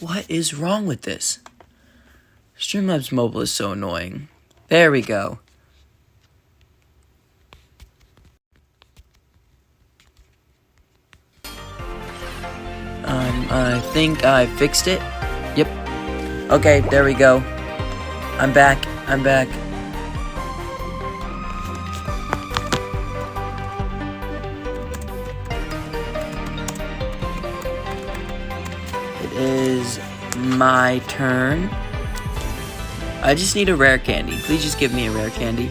What is wrong with this? Streamlabs Mobile is so annoying. There we go. I think I fixed it. Yep. Okay, there we go. I'm back. It is my turn. I just need a rare candy. Please just give me a rare candy.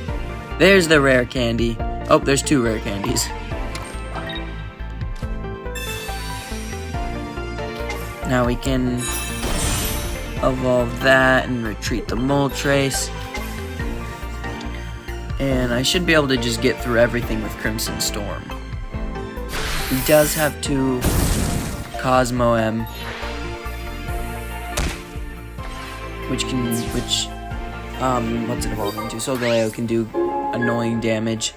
There's the rare candy. Oh, there's 2 rare candies. Now we can evolve that and retreat the Mole Trace. And I should be able to just get through everything with Crimson Storm. He does have 2 Cosmo M, what's it evolving into? Solgaleo can do annoying damage.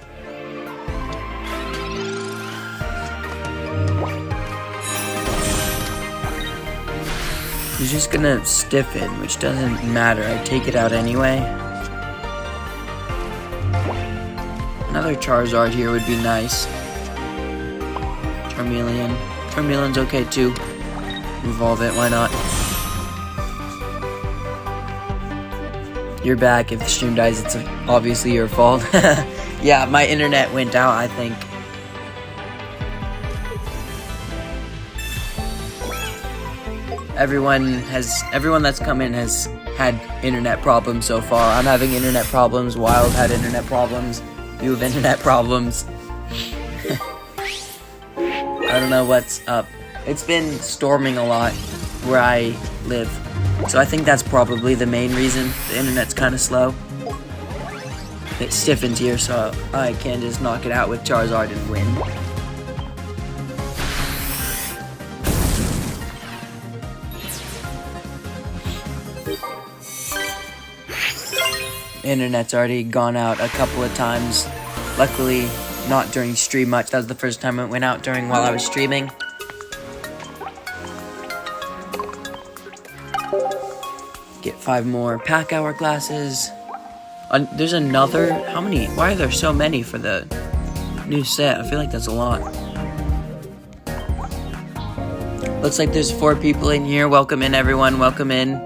He's just gonna stiffen, which doesn't matter. I take it out anyway. Another Charizard here would be nice. Charmeleon's okay too. Evolve it, why not? You're back. If the stream dies, it's obviously your fault. Yeah, my internet went out, I think. Everyone that's come in has had internet problems so far. I'm having internet problems. Wild had internet problems. You have internet problems. I don't know what's up. It's been storming a lot where I live. So I think that's probably the main reason. The internet's kind of slow. It stiffens here, so I can just knock it out with Charizard and win. Internet's already gone out a couple of times. Luckily, not during stream much. That was the first time it went out while I was streaming. Get 5 more pack hourglasses. There's another. How many? Why are there so many for the new set? I feel like that's a lot. Looks like there's 4 people in here. Welcome in, everyone. Welcome in.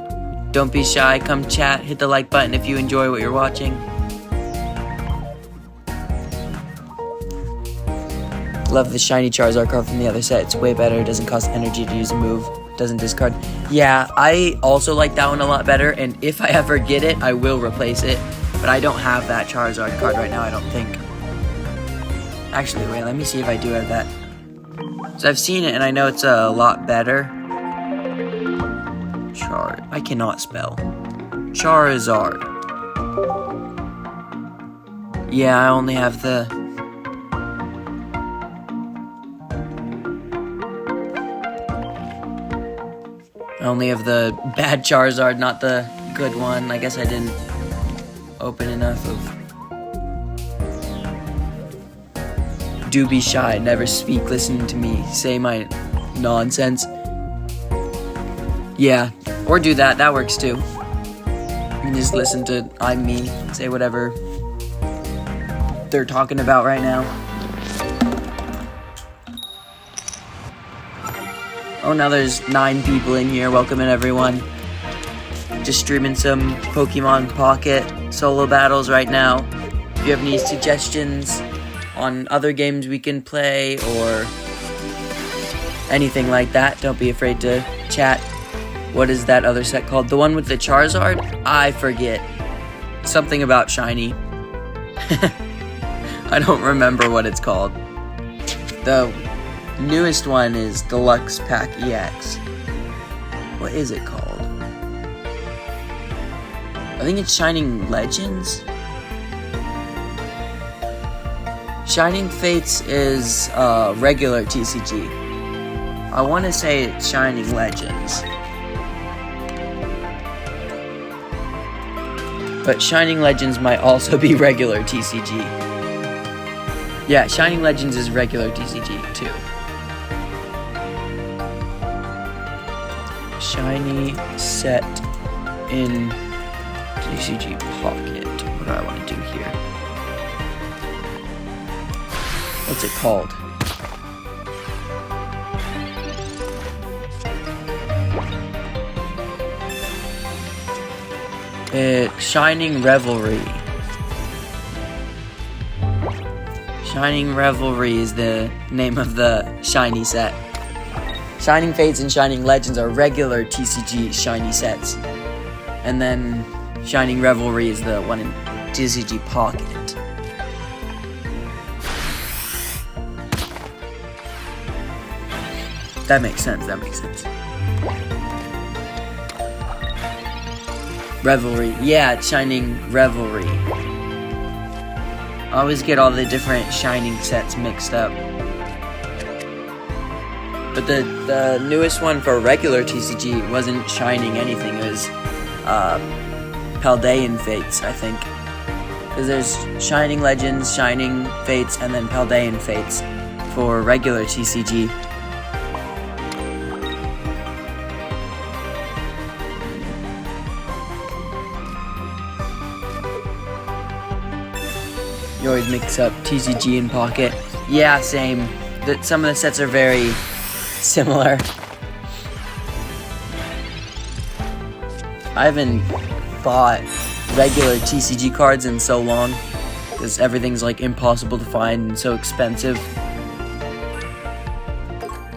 Don't be shy. Come chat. Hit the like button if you enjoy what you're watching. Love the shiny Charizard card from the other set. It's way better. It doesn't cost energy to use a move. Doesn't discard. Yeah, I also like that one a lot better. And if I ever get it, I will replace it. But I don't have that Charizard card right now, I don't think. Actually, wait. Let me see if I do have that. So I've seen it and I know it's a lot better. I cannot spell. Charizard. Yeah, I only have the... bad Charizard, not the good one. I guess I didn't open enough of... Do be shy, never speak, listen to me, say my nonsense. Yeah, or do that, that works too. You can just listen to I'm me, say whatever they're talking about right now. Oh, now there's 9 people in here. Welcome in, everyone. Just streaming some Pokemon Pocket solo battles right now. If you have any suggestions on other games we can play or anything like that, don't be afraid to chat. What is that other set called? The one with the Charizard? I forget. Something about shiny. I don't remember what it's called. The newest one is Deluxe Pack EX. What is it called? I think it's Shining Legends? Shining Fates is regular TCG. I want to say it's Shining Legends. But Shining Legends might also be regular TCG. Yeah, Shining Legends is regular TCG too. shiny set in TCG Pocket. What do I want to do here? What's it called? Shining Revelry. Shining Revelry is the name of the shiny set. Shining Fates and Shining Legends are regular TCG shiny sets. And then Shining Revelry is the one in TCG Pocket. That makes sense. Revelry. Yeah, Shining Revelry. I always get all the different Shining sets mixed up. But the newest one for regular TCG wasn't Shining anything. It was Paldean Fates, I think. Because there's Shining Legends, Shining Fates, and then Paldean Fates for regular TCG. You always mix up TCG and Pocket. Yeah, same. Some of the sets are very similar. I haven't bought regular TCG cards in so long because everything's like impossible to find and so expensive.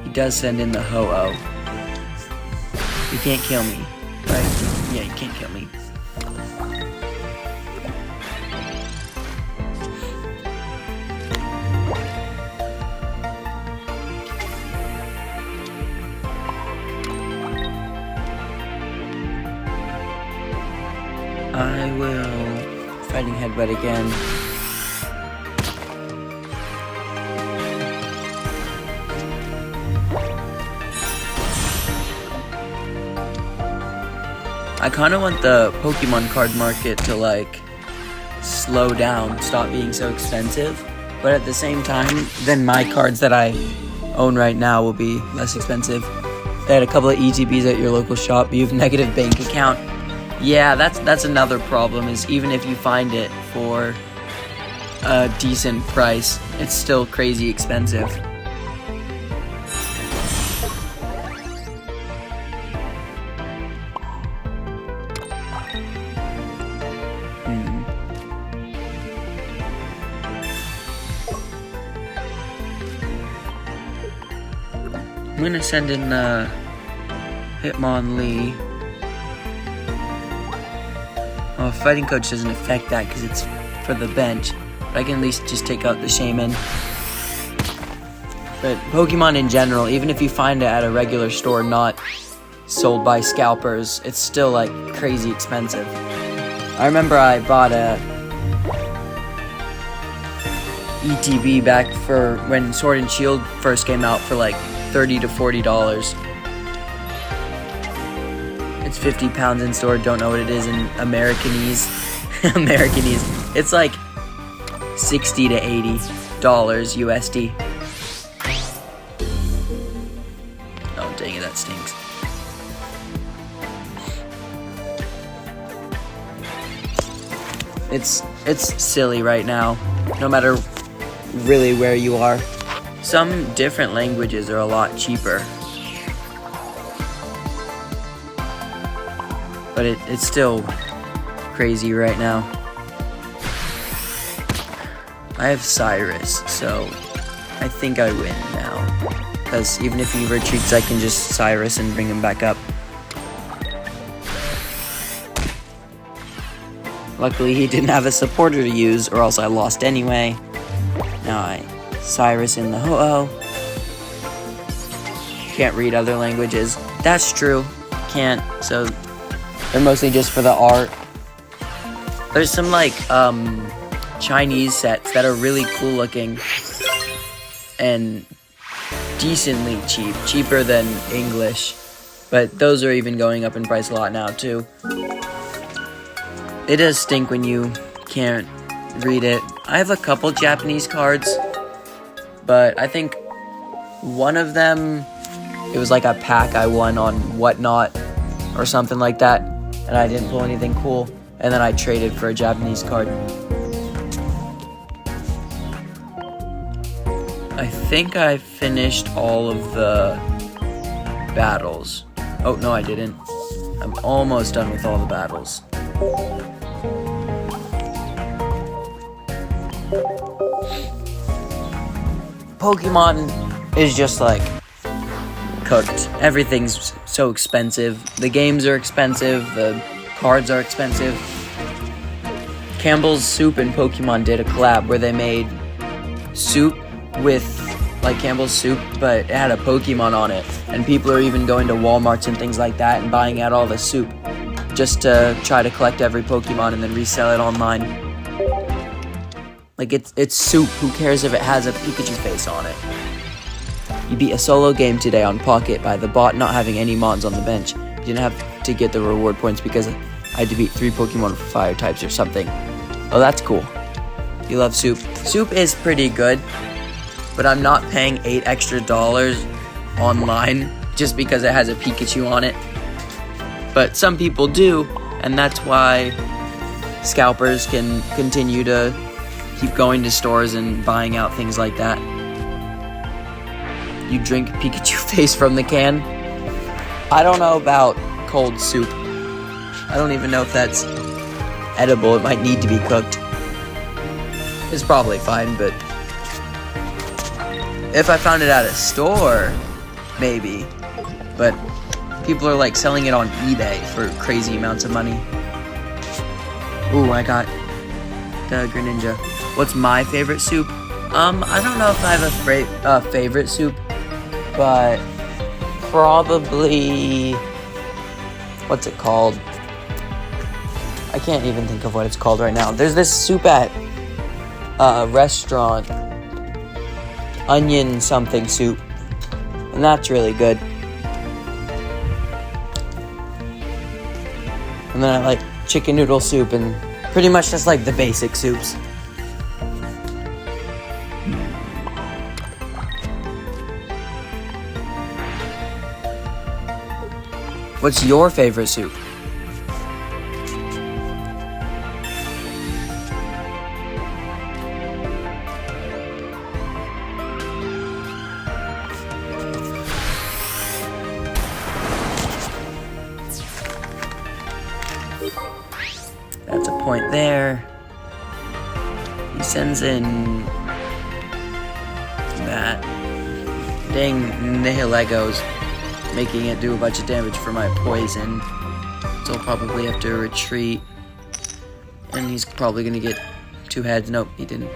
He does send in the ho-oh. You can't kill me, right? Yeah, you can't kill me. I will fighting headbutt again. I kind of want the Pokemon card market to like slow down, stop being so expensive, but at the same time, then my cards that I own right now will be less expensive. They had a couple of ETBs at your local shop, you have negative bank account. Yeah, that's another problem, is even if you find it for a decent price, it's still crazy expensive. I'm gonna send in Hitmonlee. Oh, Fighting Coach doesn't affect that because it's for the bench. But I can at least just take out the Shaman. But Pokemon in general, even if you find it at a regular store not sold by scalpers, it's still like crazy expensive. I remember I bought a ETB back for when Sword and Shield first came out for like $30 to $40. It's 50 pounds in store, don't know what it is in Americanese. Americanese. It's like $60 to $80 USD. Oh, dang it, that stinks. It's silly right now, no matter really where you are. Some different languages are a lot cheaper. But it's still crazy right now. I have Cyrus, so I think I win now. Because even if he retreats, I can just Cyrus and bring him back up. Luckily, he didn't have a supporter to use, or else I lost anyway. Now I Cyrus in the ho-oh. Can't read other languages. That's true. Can't, so they're mostly just for the art. There's some like Chinese sets that are really cool looking and decently cheap, cheaper than English, but those are even going up in price a lot now too. It does stink when you can't read it. I have a couple Japanese cards, but I think one of them, it was like a pack I won on Whatnot, or something like that, and I didn't pull anything cool, and then I traded for a Japanese card. I think I finished all of the battles. Oh, no, I didn't. I'm almost done with all the battles. Pokemon is just like cooked. Everything's so expensive. The games are expensive. The cards are expensive. Campbell's Soup and Pokemon did a collab where they made soup with like Campbell's Soup, but it had a Pokemon on it, and people are even going to Walmarts and things like that and buying out all the soup just to try to collect every Pokemon and then resell it online. Like, it's soup. Who cares if it has a Pikachu face on it? You beat a solo game today on Pocket by the bot not having any mons on the bench. You didn't have to get the reward points because I had to beat 3 Pokemon for fire types or something. Oh, that's cool. You love soup. Soup is pretty good, but I'm not paying $8 extra online just because it has a Pikachu on it. But some people do, and that's why scalpers can continue to keep going to stores and buying out things like that. You drink Pikachu face from the can. I don't know about cold soup. I don't even know if that's edible. It might need to be cooked. It's probably fine, but if I found it at a store, maybe. But people are like selling it on eBay for crazy amounts of money. Ooh, I got the Greninja. What's my favorite soup? I don't know if I have a favorite soup, but probably, what's it called? I can't even think of what it's called right now. There's this soup at a restaurant, onion something soup, and that's really good. And then I like chicken noodle soup and pretty much just like the basic soups. What's your favorite soup? That's a point there. He sends in that. Dang Nihilego's making it do a bunch of damage for my poison. So I'll probably have to retreat. And he's probably gonna get 2 heads. Nope, he didn't.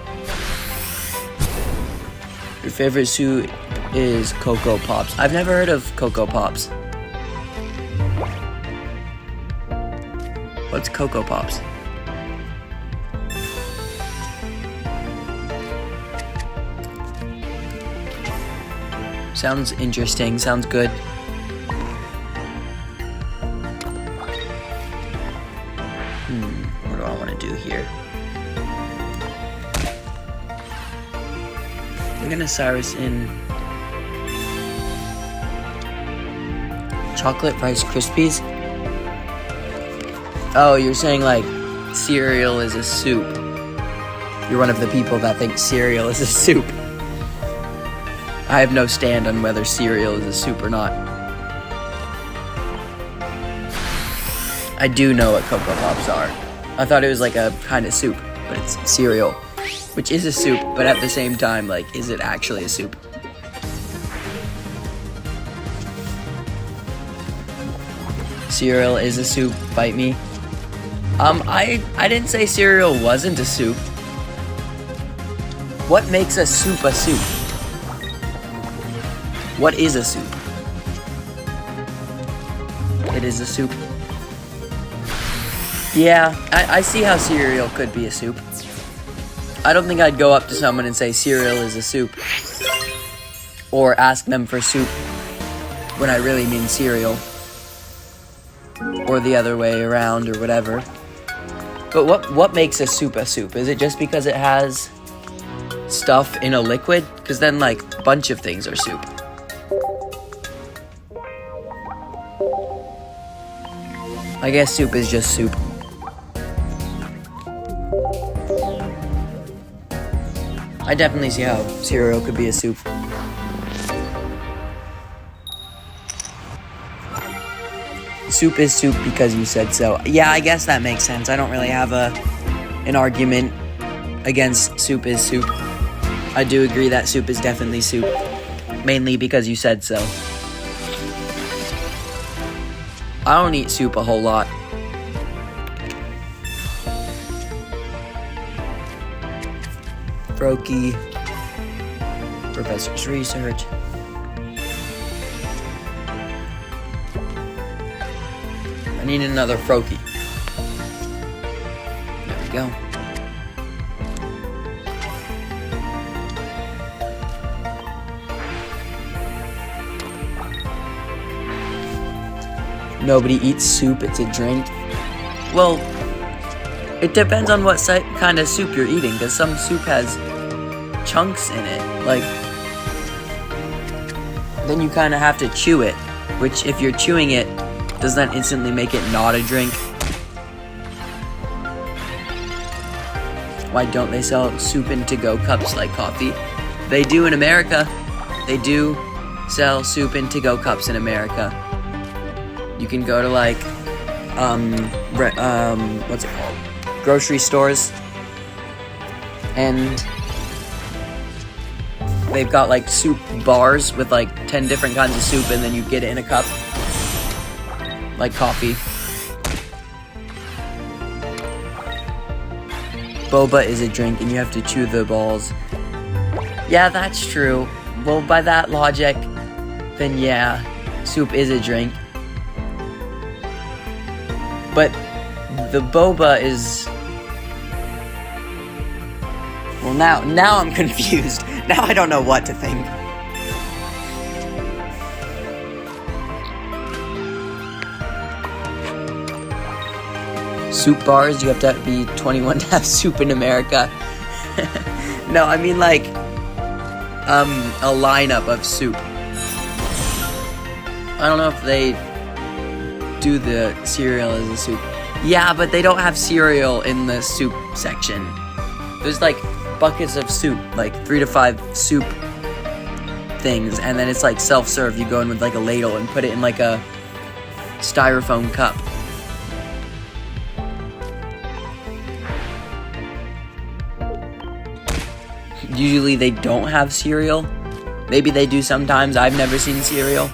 Your favorite soup is Cocoa Pops. I've never heard of Cocoa Pops. What's Cocoa Pops? Sounds interesting, sounds good. What do I want to do here? We're gonna Cyrus in chocolate Rice Krispies. Oh, you're saying like cereal is a soup. You're one of the people that think cereal is a soup. I have no stand on whether cereal is a soup or not. I do know what Cocoa Pops are. I thought it was like a kind of soup, but it's cereal, which is a soup, but at the same time, like, is it actually a soup? Cereal is a soup, bite me. I didn't say cereal wasn't a soup. What makes a soup a soup? What is a soup? It is a soup. Yeah, I see how cereal could be a soup. I don't think I'd go up to someone and say cereal is a soup. Or ask them for soup when I really mean cereal. Or the other way around or whatever. But what makes a soup a soup? Is it just because it has stuff in a liquid? Because then, like, a bunch of things are soup. I guess soup is just soup. I definitely see how cereal could be a soup. Soup is soup because you said so. Yeah, I guess that makes sense. I don't really have an argument against soup is soup. I do agree that soup is definitely soup. Mainly because you said so. I don't eat soup a whole lot. Froki. Professor's research. I need another Froki. There we go. Nobody eats soup, it's a drink. Well, it depends on what kind of soup you're eating, because some soup has chunks in it. Like, then you kind of have to chew it, which if you're chewing it, does that instantly make it not a drink? Why don't they sell soup in to-go cups like coffee? They do in America. They do sell soup in to-go cups in America. You can go to like, what's it called? Grocery stores. And they've got like soup bars with like 10 different kinds of soup, and then you get it in a cup. Like coffee. Boba is a drink and you have to chew the balls. Yeah, that's true. Well, by that logic, then yeah, soup is a drink. But the boba is... Well, now I'm confused. Now I don't know what to think. Soup bars, you have to be 21 to have soup in America. No, I mean like a lineup of soup. I don't know if they do the cereal as a soup. Yeah, but they don't have cereal in the soup section. There's like buckets of soup, like 3 to 5 soup things, and then it's like self-serve. You go in with like a ladle and put it in like a styrofoam cup. Usually they don't have cereal. Maybe they do sometimes. I've never seen cereal.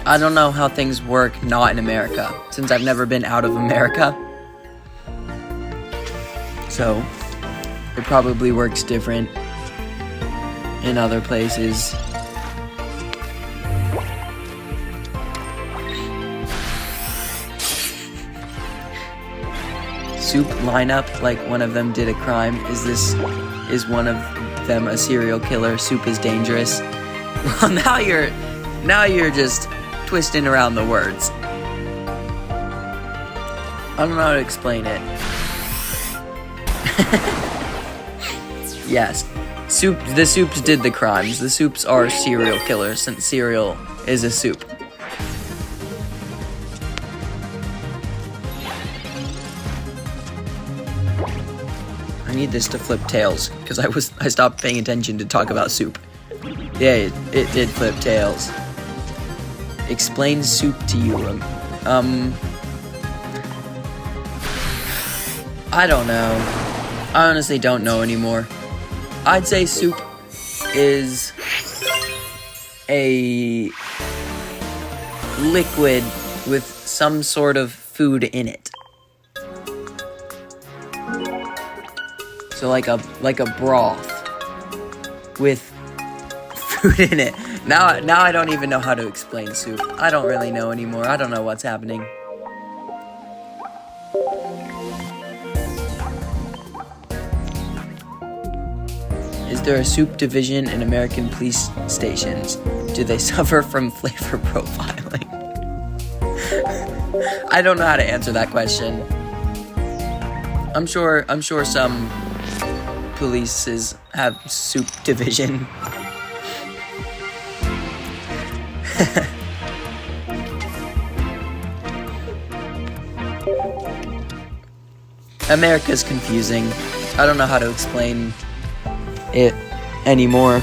I don't know how things work not in America, since I've never been out of America. So, it probably works different in other places. Soup lineup, like one of them did a crime. Is one of them a serial killer? Soup is dangerous. Well, now you're just twisting around the words. I don't know how to explain it. Yes, the soups did the crimes. The soups are serial killers, since cereal is a soup. I need this to flip tails, because I stopped paying attention to talk about soup. Yeah, it did flip tails. Explain soup to you. I don't know. I honestly don't know anymore. I'd say soup is a liquid with some sort of food in it. So like a broth with food in it. Now I don't even know how to explain soup. I don't really know anymore. I don't know what's happening. Is there a soup division in American police stations? Do they suffer from flavor profiling? I don't know how to answer that question. I'm sure some polices have soup division. America's confusing. I don't know how to explain it anymore.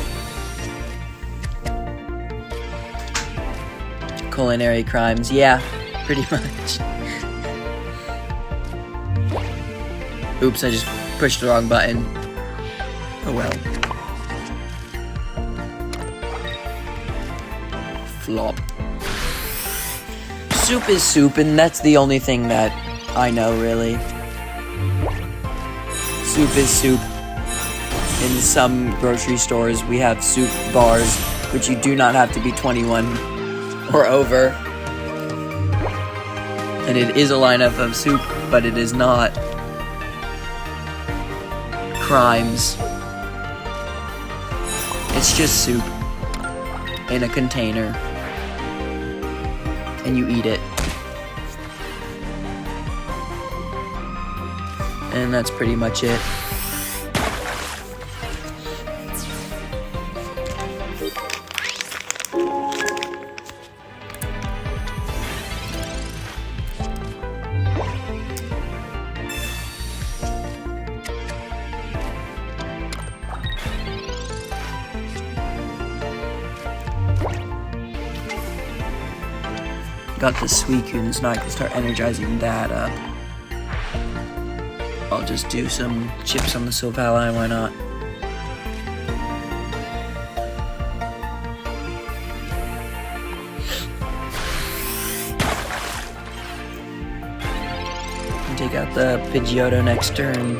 Culinary crimes, yeah, pretty much. Oops, I just pushed the wrong button. Oh well. Flop. Soup is soup, and that's the only thing that I know, really. Soup is soup. In some grocery stores, we have soup bars, which you do not have to be 21 or over. And it is a lineup of soup, but it is not crimes. It's just soup in a container, and you eat it. And that's pretty much it. Got the Suicunes, now I can start energizing that up. I'll just do some chips on the Silvally, why not? Take out the Pidgeotto next turn.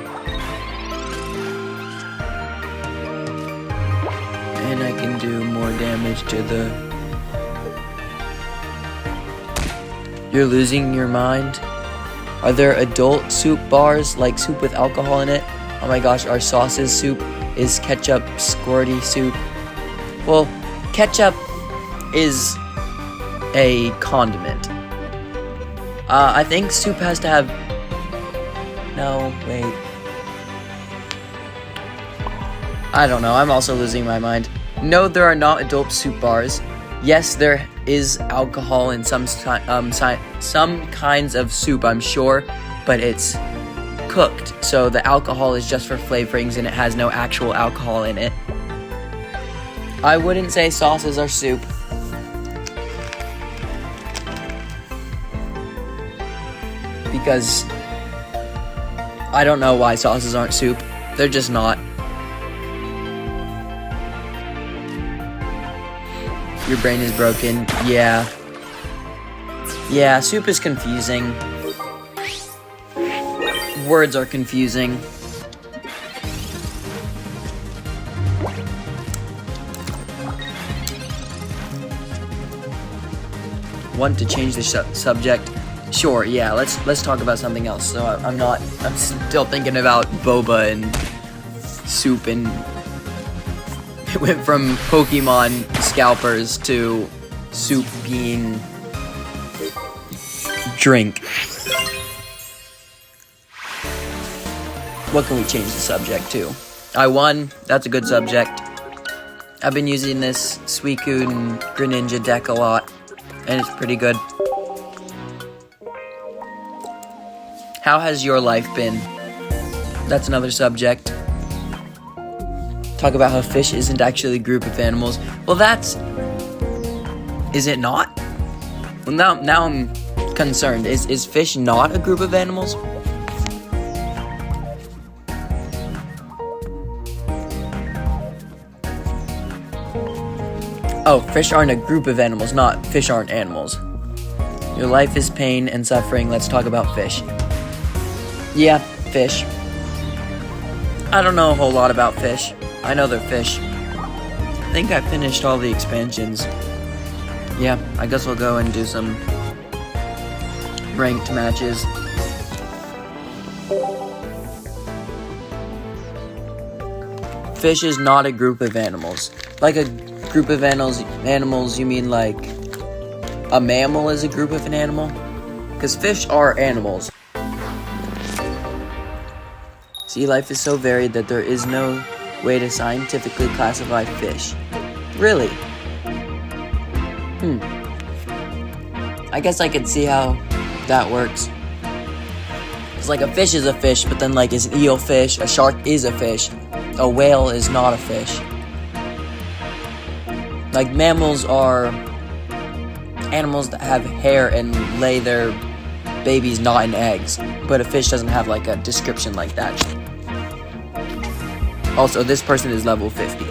And I can do more damage to the... You're losing your mind? Are there adult soup bars, like soup with alcohol in it? Oh my gosh, our sauces soup is ketchup squirty soup. Well, ketchup is a condiment. I think soup has to have... No, wait. I don't know, I'm also losing my mind. No, there are not adult soup bars. Yes, there is alcohol in some kinds of soup, I'm sure, but it's cooked, so the alcohol is just for flavorings and it has no actual alcohol in it. I wouldn't say sauces are soup. Because I don't know why sauces aren't soup. They're just not. Your brain is broken. Yeah. Yeah, soup is confusing. Words are confusing. Want to change the subject? Sure, yeah, let's talk about something else. So I'm still thinking about boba and soup, and it went from Pokemon scalpers to soup being drink. What can we change the subject to? I won, that's a good subject. I've been using this Suicune Greninja deck a lot, and it's pretty good. How has your life been? That's another subject. Talk about how fish isn't actually a group of animals. Well, that's... Is it not? Well, now I'm concerned. Is fish not a group of animals? Oh, fish aren't a group of animals, not fish aren't animals. Your life is pain and suffering. Let's talk about fish. Yeah, fish. I don't know a whole lot about fish. I know they're fish. I think I finished all the expansions. Yeah, I guess we'll go and do some ranked matches. Fish is not a group of animals. Like a group of animals, you mean like a mammal is a group of an animal? Because fish are animals. Sea life is so varied that there is no way to scientifically classify fish. Really? I guess I could see how that works. It's like a fish is a fish, but then like is an eel fish, a shark is a fish, a whale is not a fish. Like mammals are animals that have hair and lay their babies not in eggs, but a fish doesn't have like a description like that. Also, this person is level 50.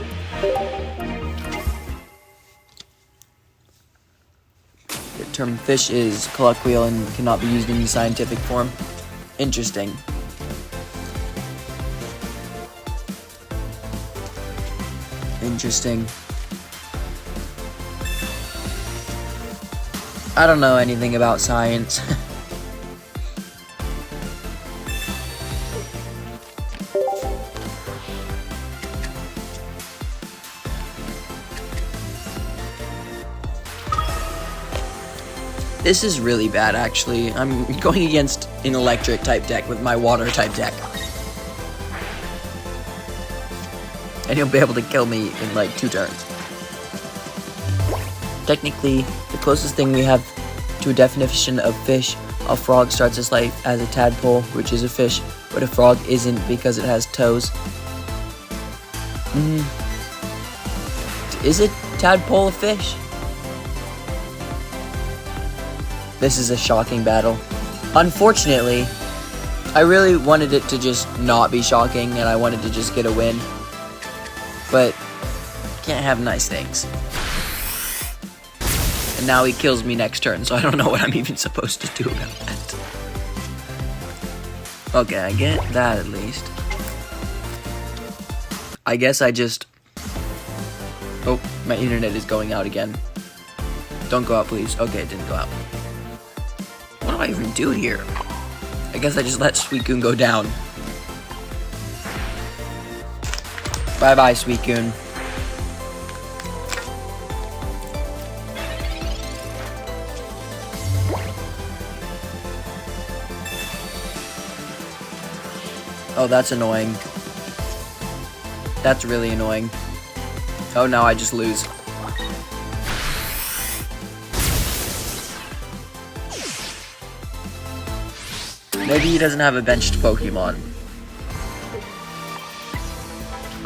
The term fish is colloquial and cannot be used in the scientific form. Interesting. Interesting. I don't know anything about science. This is really bad, actually. I'm going against an electric type deck with my water type deck. And he'll be able to kill me in like 2 turns. Technically, the closest thing we have to a definition of fish, a frog starts its life as a tadpole, which is a fish, but a frog isn't because it has toes. Is a tadpole a fish? This is a shocking battle. Unfortunately, I really wanted it to just not be shocking and I wanted to just get a win. But can't have nice things. And now he kills me next turn, so I don't know what I'm even supposed to do about that. Okay, I get that at least. I guess I just... Oh, my internet is going out again. Don't go out, please. Okay, it didn't go out. What do I even do here? I guess I just let Suicune go down. Bye-bye, Suicune. Oh, that's annoying. That's really annoying. Oh, now I just lose. Maybe he doesn't have a benched Pokemon.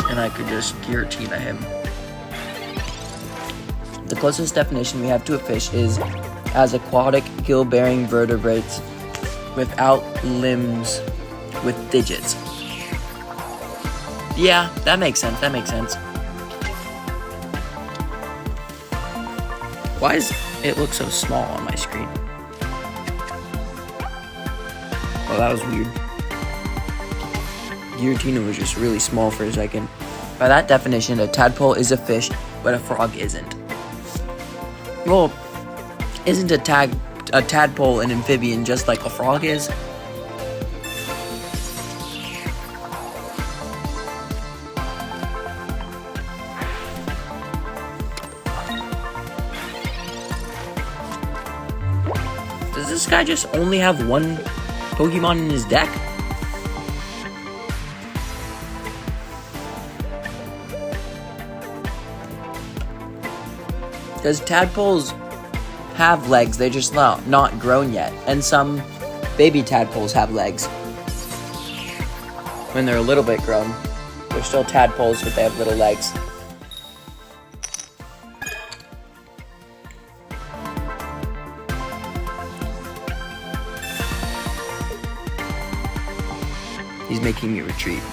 And I could just guillotine him. The closest definition we have to a fish is as aquatic, gill-bearing vertebrates without limbs with digits. Yeah, that makes sense, that makes sense. Why does it look so small on my screen? Oh, that was weird. Giratina was just really small for a second. By that definition, a tadpole is a fish, but a frog isn't. Well, isn't a tadpole an amphibian just like a frog is? Does this guy just only have one Pokemon in his deck? Because tadpoles have legs, they're just not grown yet. And some baby tadpoles have legs. When they're a little bit grown, they're still tadpoles, but they have little legs. He's making me retreat.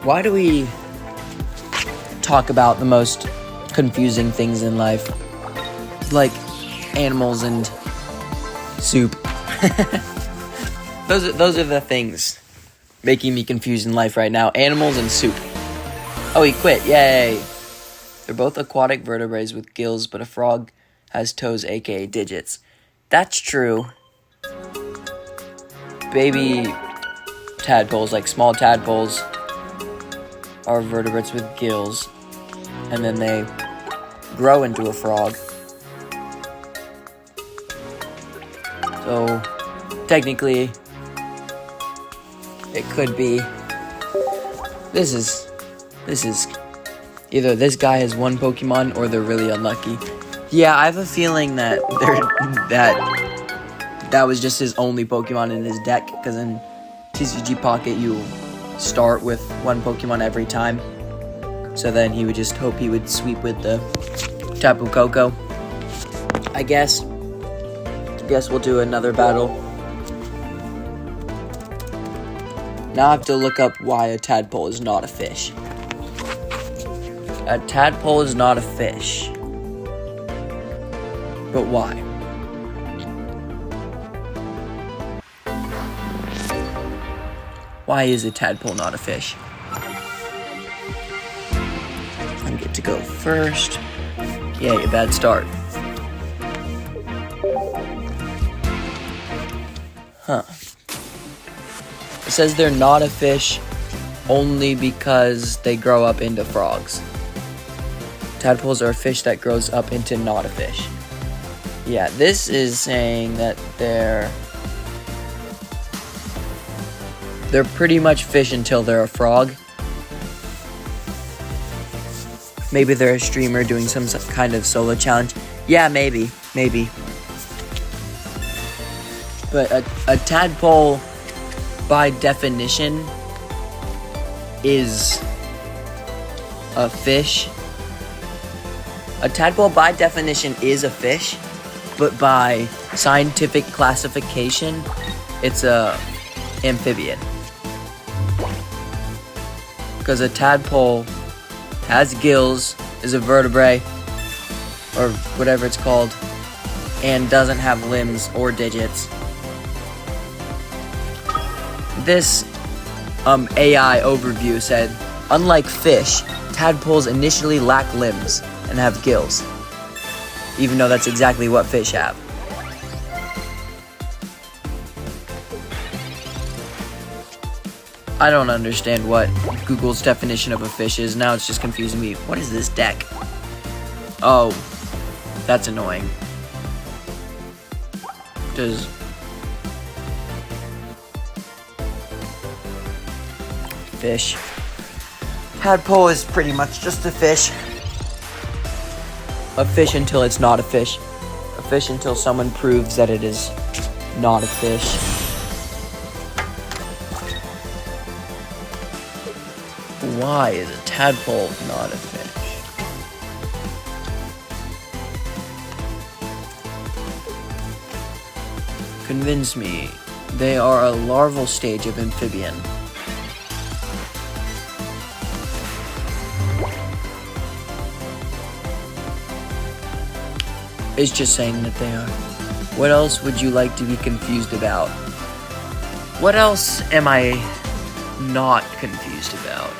Why do we talk about the most confusing things in life? Like animals and soup. Those are the things making me confused in life right now. Animals and soup. Oh, he quit. Yay. They're both aquatic vertebrates with gills, but a frog has toes, aka digits. That's true. Baby tadpoles, like small tadpoles, are vertebrates with gills, and then they grow into a frog. So, technically, it could be. This is either this guy has one Pokemon or they're really unlucky. Yeah, I have a feeling that that was just his only Pokemon in his deck, because in TCG Pocket you start with one Pokemon every time. So then he would just hope he would sweep with the Tapu Koko. I guess we'll do another battle. Now I have to look up why a tadpole is not a fish. A tadpole is not a fish. But why? Why is a tadpole not a fish? I get to go first. Yay, a bad start. Huh. It says they're not a fish only because they grow up into frogs. Tadpoles are a fish that grows up into not a fish. Yeah, this is saying that they're pretty much fish until they're a frog. Maybe they're a streamer doing some kind of solo challenge. Yeah, maybe. But a tadpole, by definition, is a fish. A tadpole, by definition, is a fish, but by scientific classification, it's a amphibian. Because a tadpole has gills, is a vertebrae, or whatever it's called, and doesn't have limbs or digits. This AI overview said, unlike fish, tadpoles initially lack limbs and have gills, even though that's exactly what fish have. I don't understand what Google's definition of a fish is. Now it's just confusing me. What is this deck? Oh, that's annoying. Fish. Tadpole is pretty much just a fish. A fish until it's not a fish. A fish until someone proves that it is not a fish. Why is a tadpole not a fish? Convince me. They are a larval stage of amphibian. It's just saying that they are. What else would you like to be confused about? What else am I not confused about?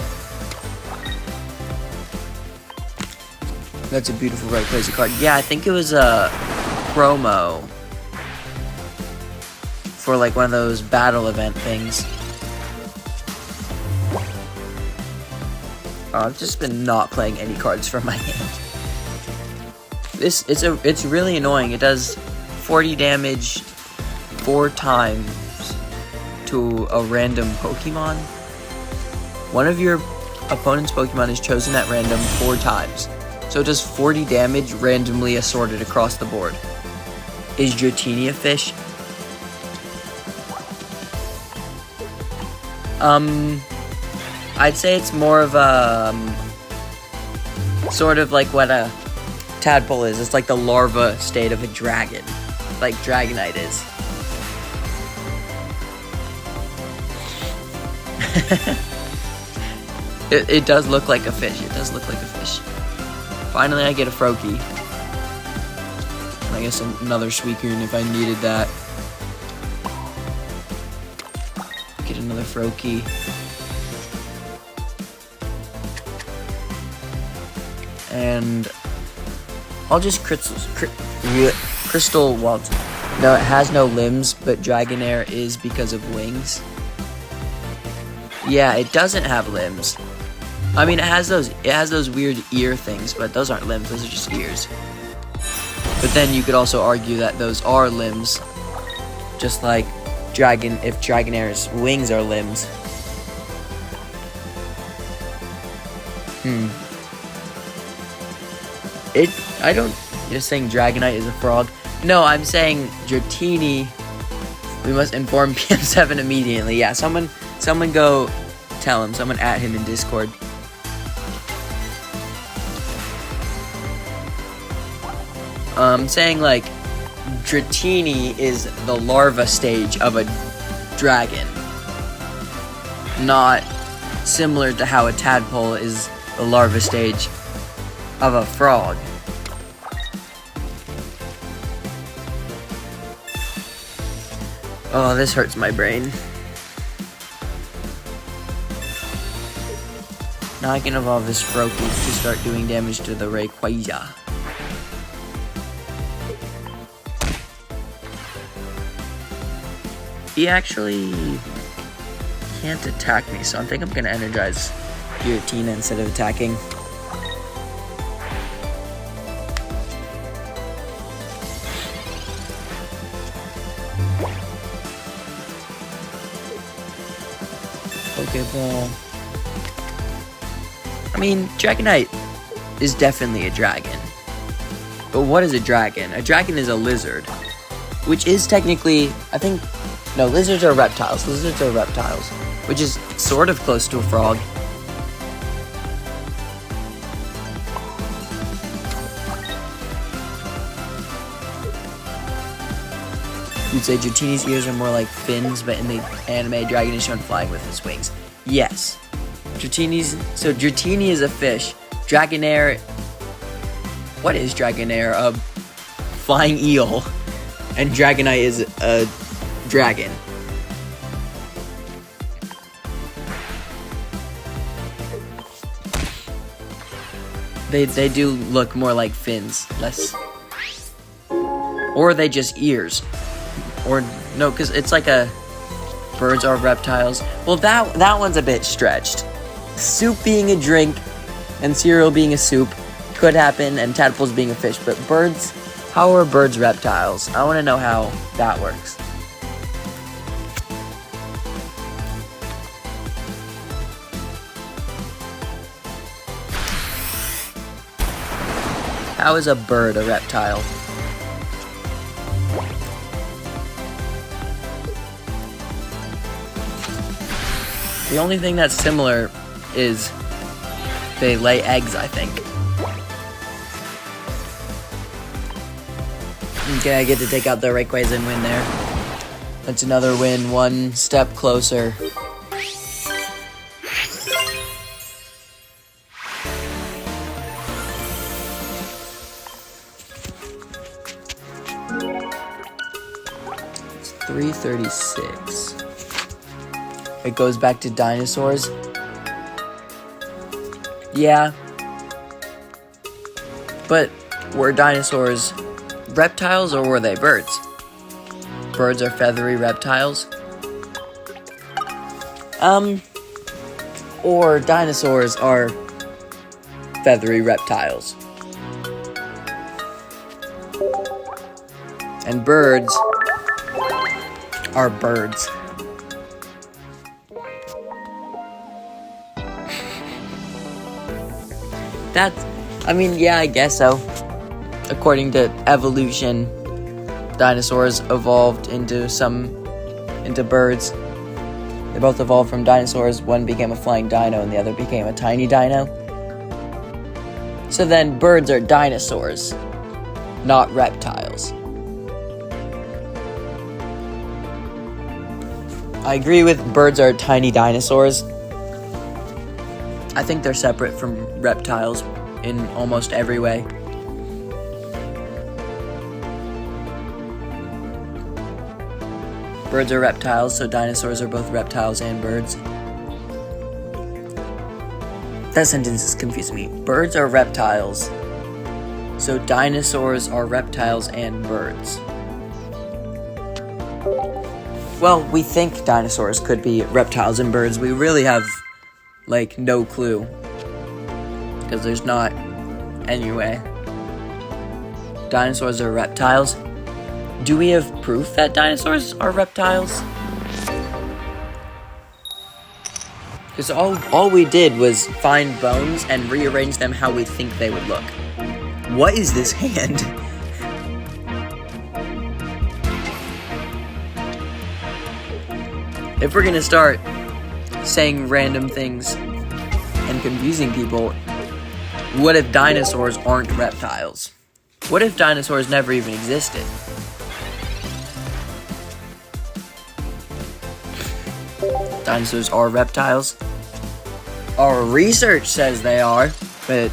That's a beautiful right place card. Yeah, I think it was a promo for like one of those battle event things. Oh, I've just been not playing any cards from my hand. It's really annoying. It does 40 damage 4 times to a random Pokemon. One of your opponent's Pokemon is chosen at random 4 times. So it does 40 damage randomly assorted across the board. Is Dratini a fish? I'd say it's more of a sort of like what a tadpole is. It's like the larva state of a dragon, like Dragonite is. It does look like a fish. It does look like a fish. Finally, I get a Froakie. And I guess another Suicune if I needed that. Get another Froakie. And I'll just Crystal Waltz. No, it has no limbs, but Dragonair is because of wings. Yeah, it doesn't have limbs. I mean, it has those weird ear things, but those aren't limbs, those are just ears. But then you could also argue that those are limbs, just like if Dragonair's wings are limbs. You're saying Dragonite is a frog? No, I'm saying Dratini. We must inform PM7 immediately. Yeah, someone go tell him. Someone at him in Discord. Saying like Dratini is the larva stage of a dragon, not similar to how a tadpole is the larva stage of a frog. Oh, this hurts my brain. Now I can evolve this Froakie to start doing damage to the Rayquaza. He actually can't attack me, so I think I'm gonna energize Giratina instead of attacking. Pokeball. I mean, Dragonite is definitely a dragon. But what is a dragon? A dragon is a lizard, which is technically, I think, no, lizards are reptiles. Lizards are reptiles, which is sort of close to a frog. You'd say Dratini's ears are more like fins, but in the anime, dragon is shown flying with its wings. Yes. Dratini is a fish. Dragonair... What is Dragonair? A flying eel. And Dragonite is a dragon. They do look more like fins, less... Or are they just ears? Or, no, because it's like a... Birds are reptiles. Well, that one's a bit stretched. Soup being a drink and cereal being a soup could happen, and tadpoles being a fish, but birds... How are birds reptiles? I want to know how that works. How is a bird a reptile? The only thing that's similar is they lay eggs, I think. Okay, I get to take out the Rayquaza and win there. That's another win, one step closer. It's 336. It goes back to dinosaurs. Yeah. But were dinosaurs reptiles or were they birds? Birds are feathery reptiles. Or dinosaurs are feathery reptiles. And birds are birds. I mean, yeah, I guess so. According to evolution, dinosaurs evolved into birds. They both evolved from dinosaurs. One became a flying dino and the other became a tiny dino. So then birds are dinosaurs, not reptiles. I agree with birds are tiny dinosaurs. I think they're separate from reptiles in almost every way. Birds are reptiles, so dinosaurs are both reptiles and birds. That sentence is confusing me. Birds are reptiles, so dinosaurs are reptiles and birds. Well, we think dinosaurs could be reptiles and birds. We really have, no clue. Because there's not any way. Dinosaurs are reptiles. Do we have proof that dinosaurs are reptiles? Because all we did was find bones and rearrange them how we think they would look. What is this hand? If we're gonna start saying random things and confusing people, what if dinosaurs aren't reptiles? What if dinosaurs never even existed? Dinosaurs are reptiles. Our research says they are, but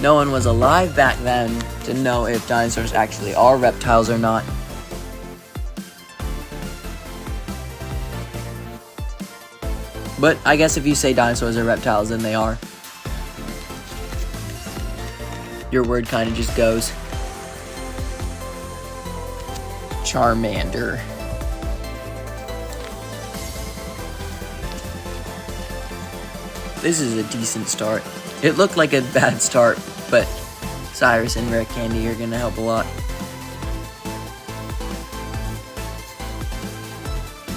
no one was alive back then to know if dinosaurs actually are reptiles or not. But I guess if you say dinosaurs are reptiles, then they are. Your word kind of just goes. Charmander. This is a decent start. It looked like a bad start, but Cyrus and Rare Candy are gonna help a lot.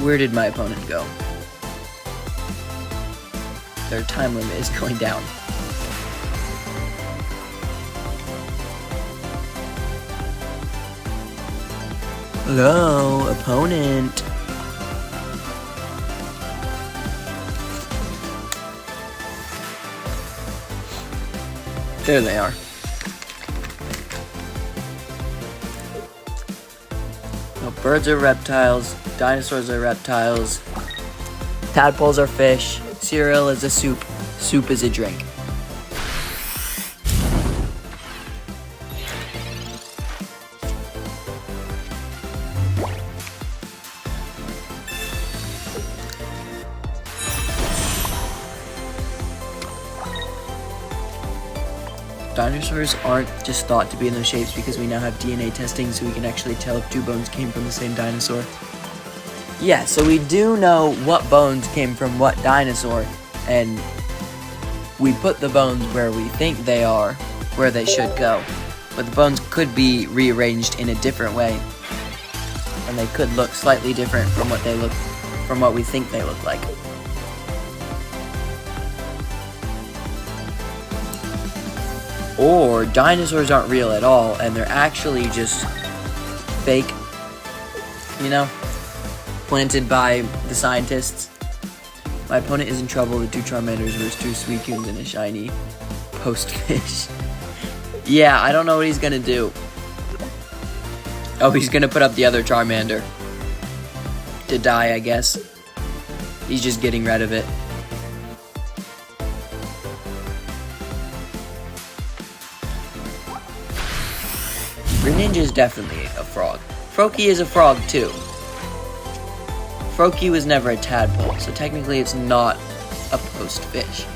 Where did my opponent go? Their time limit is going down. Hello, opponent. There they are. No, birds are reptiles, dinosaurs are reptiles, tadpoles are fish, cereal is a soup, soup is a drink. Dinosaurs aren't just thought to be in those shapes because we now have DNA testing so we can actually tell if two bones came from the same dinosaur. Yeah, so we do know what bones came from what dinosaur, and we put the bones where we think they are, where they should go. But the bones could be rearranged in a different way, and they could look slightly different from what we think they look like. Or dinosaurs aren't real at all, and they're actually just fake, you know, planted by the scientists. My opponent is in trouble with 2 Charmanders versus 2 Suicunes and a shiny post-fish. Yeah, I don't know what he's gonna do. Oh, he's gonna put up the other Charmander to die, I guess. He's just getting rid of it. Greninja is definitely a frog. Froakie is a frog too. Froakie was never a tadpole, so technically it's not a post fish.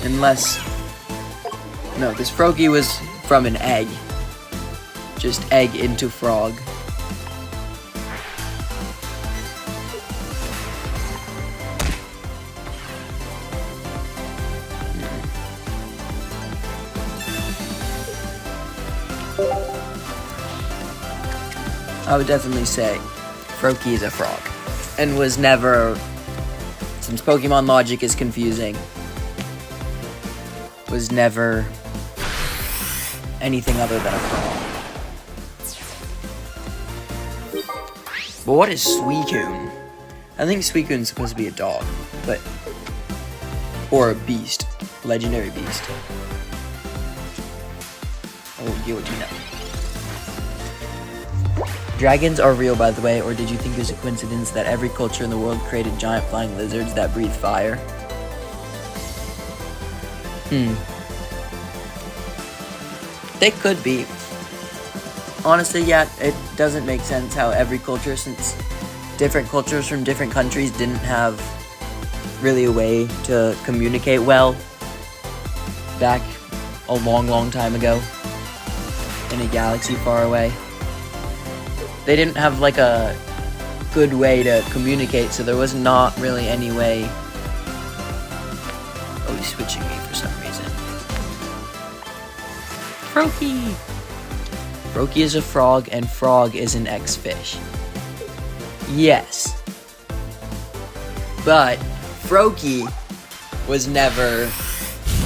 Unless... no, this Froakie was from an egg. Just egg into frog. I would definitely say Froakie is a frog, and was never, since Pokemon logic is confusing, was never anything other than a frog. But what is Suicune? I think Suicune's supposed to be a dog, but, or a beast, legendary beast. Oh, Giratina. Dragons are real, by the way, or did you think it was a coincidence that every culture in the world created giant flying lizards that breathe fire? They could be. Honestly, yeah, it doesn't make sense how every culture, since different cultures from different countries didn't have really a way to communicate well back a long, long time ago in a galaxy far away. They didn't have like a good way to communicate, so there was not really any way. Oh, he's switching me for some reason. Froakie! Froakie is a frog, and frog is an X-fish. Yes. But Froakie was never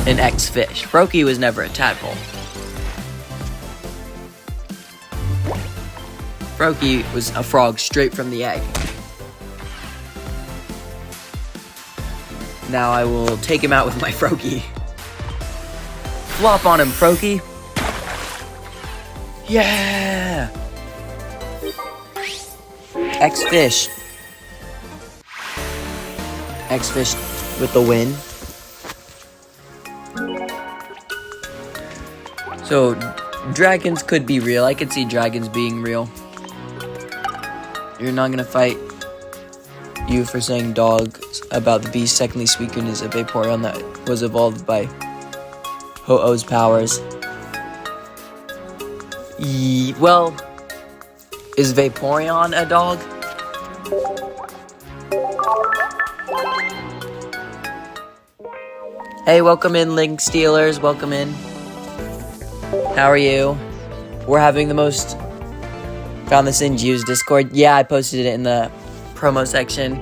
an X-fish. Froakie was never a tadpole. Froakie was a frog straight from the egg. Now I will take him out with my Froakie. Flop on him, Froakie. Yeah! X-fish. X-fish with the win. So, dragons could be real. I could see dragons being real. You're not gonna fight you for saying dog about the beast. Secondly, Suicune is a Vaporeon that was evolved by Ho-Oh's powers. Well, is Vaporeon a dog? Hey, welcome in, Link Stealers. Welcome in. How are you? We're having the most... Found this in Gio's Discord. Yeah, I posted it in the promo section.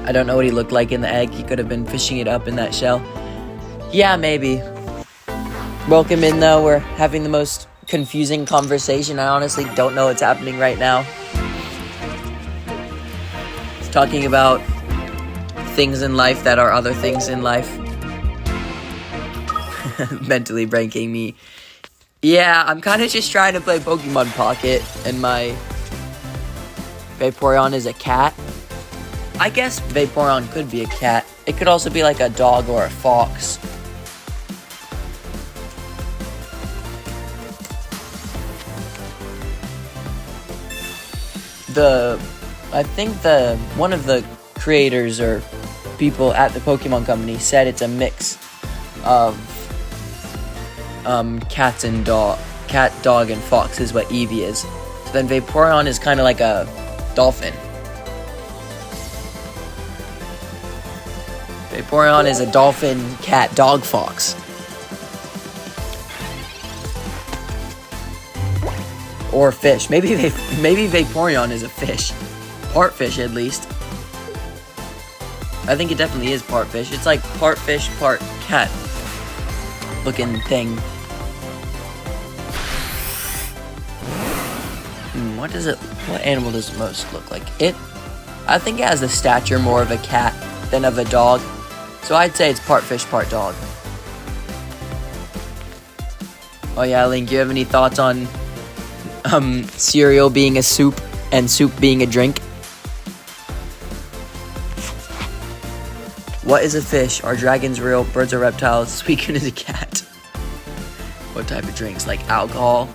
I don't know what he looked like in the egg. He could have been fishing it up in that shell. Yeah, maybe. Welcome in, though. We're having the most confusing conversation. I honestly don't know what's happening right now. It's talking about things in life that are other things in life. Mentally breaking me. Yeah, I'm kind of just trying to play Pokemon Pocket, and my Vaporeon is a cat. I guess Vaporeon could be a cat. It could also be like a dog or a fox. I think one of the creators or people at the Pokemon Company said it's a mix of cat, dog, and fox is what Eevee is. So then Vaporeon is kind of like a dolphin. Vaporeon is a dolphin, cat, dog, fox. Or fish. Maybe Vaporeon is a fish. Part fish, at least. I think it definitely is part fish. It's like part fish, part cat looking thing. What animal does it most look like? I think it has the stature more of a cat than of a dog. So I'd say it's part fish, part dog. Oh yeah, Link, you have any thoughts on cereal being a soup and soup being a drink? What is a fish? Are dragons real? Birds are reptiles? Suicune is a cat. What type of drinks? Like alcohol?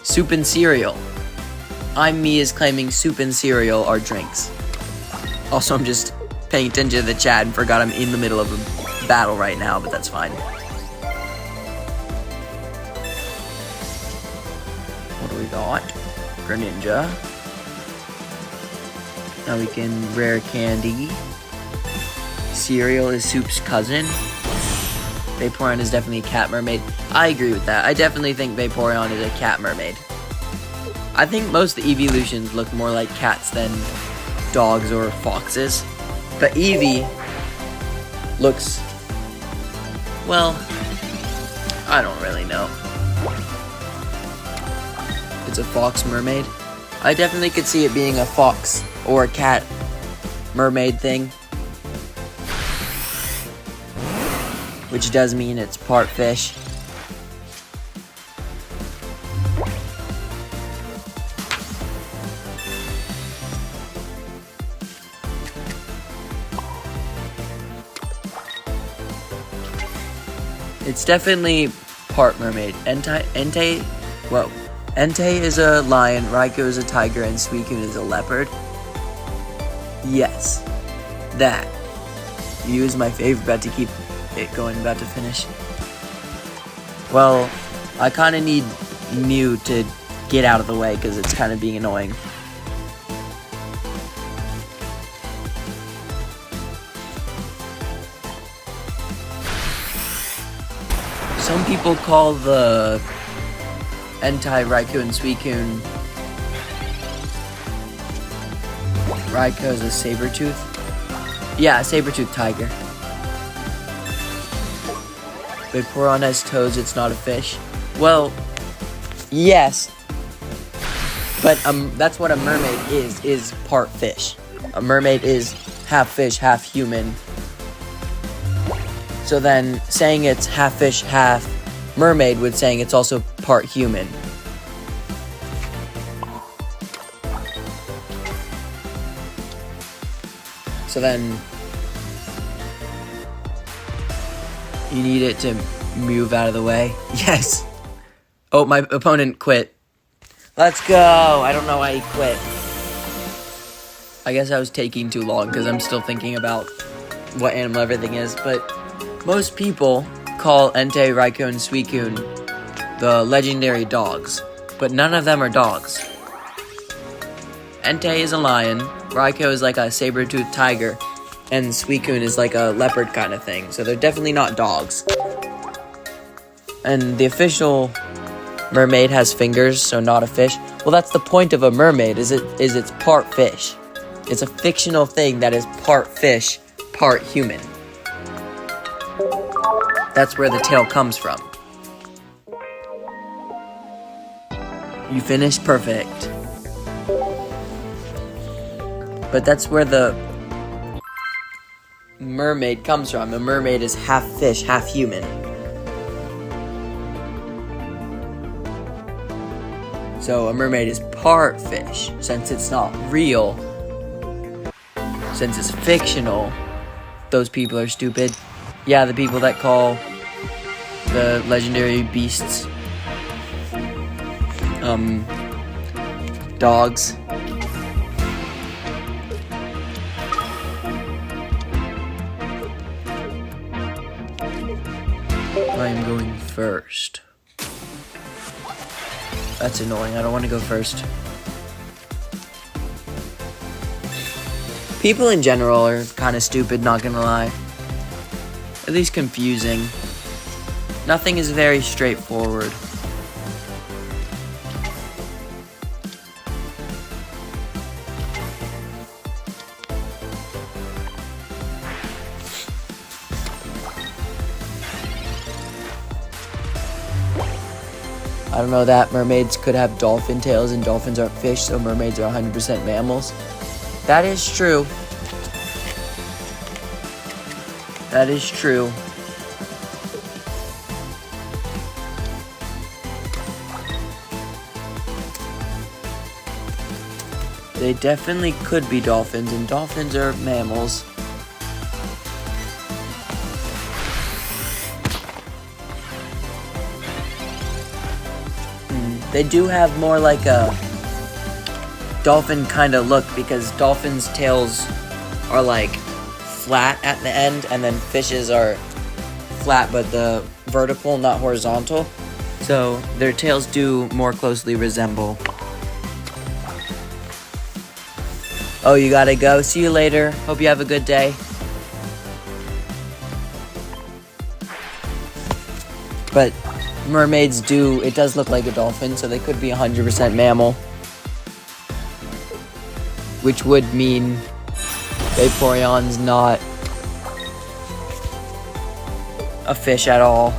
Soup and cereal. Me is claiming soup and cereal are drinks. Also, I'm just paying attention to the chat and forgot I'm in the middle of a battle right now, but that's fine. What do we got? Greninja. Now we can rare candy. Cereal is soup's cousin. Vaporeon is definitely a cat mermaid. I agree with that. I definitely think Vaporeon is a cat mermaid. I think most of the evolutions look more like cats than dogs or foxes. But Eevee looks... well, I don't really know. It's a fox mermaid. I definitely could see it being a fox or a cat mermaid thing. Which does mean it's part fish. It's definitely part mermaid. Entei is a lion, Raikou is a tiger, and Suicune is a leopard. Yes. That. Mew is my favorite, about to keep it going, about to finish. Well, I kind of need Mew to get out of the way because it's kind of being annoying. Some people call the Entei, Raikou, and Suicune Raikou is a saber-tooth. Yeah, a saber-tooth tiger. Vaporeon has toes, it's not a fish. Well, yes. But that's what a mermaid is part fish. A mermaid is half fish, half human. So then saying it's half fish, half mermaid would saying it's also part human. So then you need it to move out of the way. Yes. Oh, my opponent quit. Let's go. I don't know why he quit. I guess I was taking too long because I'm still thinking about what animal everything is. But most people call Entei, Raikou, and Suicune the legendary dogs. But none of them are dogs. Entei is a lion. Raikou is like a saber-toothed tiger. And Suicune is like a leopard kind of thing. So they're definitely not dogs. And the official mermaid has fingers, so not a fish. Well, that's the point of a mermaid, is it's part fish. It's a fictional thing that is part fish, part human. That's where the tail comes from. You finished perfect. But that's where the mermaid comes from. A mermaid is half fish, half human. So a mermaid is part fish, since it's not real. Since it's fictional, those people are stupid. Yeah, the people that call the legendary beasts dogs. I am going first. That's annoying. I don't want to go first. People in general are kind of stupid, not gonna lie. At least confusing. Nothing is very straightforward. I don't know that mermaids could have dolphin tails and dolphins aren't fish, so mermaids are 100% mammals. That is true. That is true. They definitely could be dolphins, and dolphins are mammals. They do have more like a dolphin kind of look, because dolphins' tails are like flat at the end, and then fishes are flat but the vertical, not horizontal. So their tails do more closely resemble. Oh, you gotta go. See you later. Hope you have a good day. But mermaids do, it does look like a dolphin, so they could be 100% mammal. Which would mean Vaporeon's not a fish at all.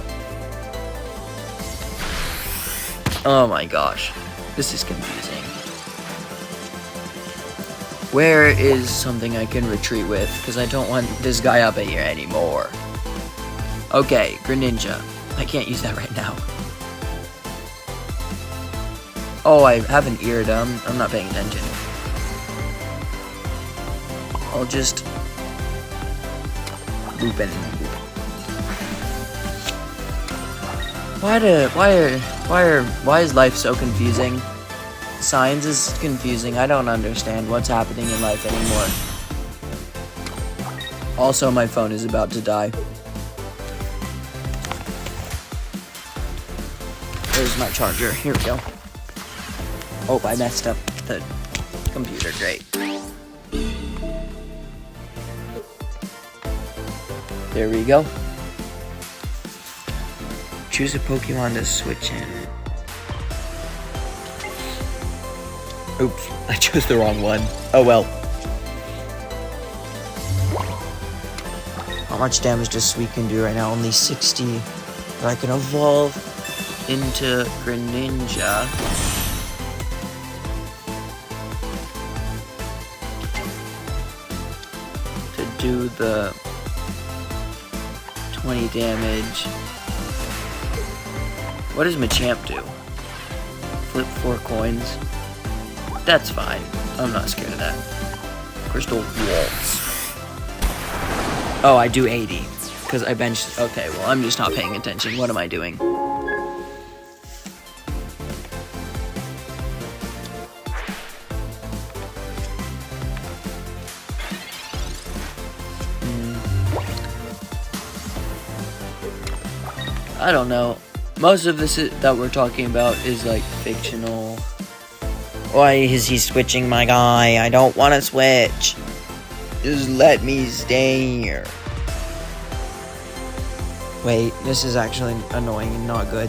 Oh my gosh. This is confusing. Where is something I can retreat with? Because I don't want this guy up here anymore. Okay, Greninja. I can't use that right now. Oh, I have an Iridum. I'm not paying attention. I'll just loop in. Why is life so confusing? Science is confusing. I don't understand what's happening in life anymore. Also, my phone is about to die. There's my charger. Here we go. Oh, I messed up the computer. Great. There we go. Choose a Pokemon to switch in. Oops, I chose the wrong one. Oh well. much damage does Sweet can do right now, only 60. But I can evolve into Greninja. To do the 20 damage. What does Machamp do? Flip 4 coins. That's fine. I'm not scared of that. Crystal Waltz. Oh, I do 80. Because I benched... Okay, well, I'm just not paying attention. What am I doing? I don't know. Most of this that we're talking about is like fictional. Why is he switching my guy? I don't want to switch. Just let me stay here. Wait, this is actually annoying and not good.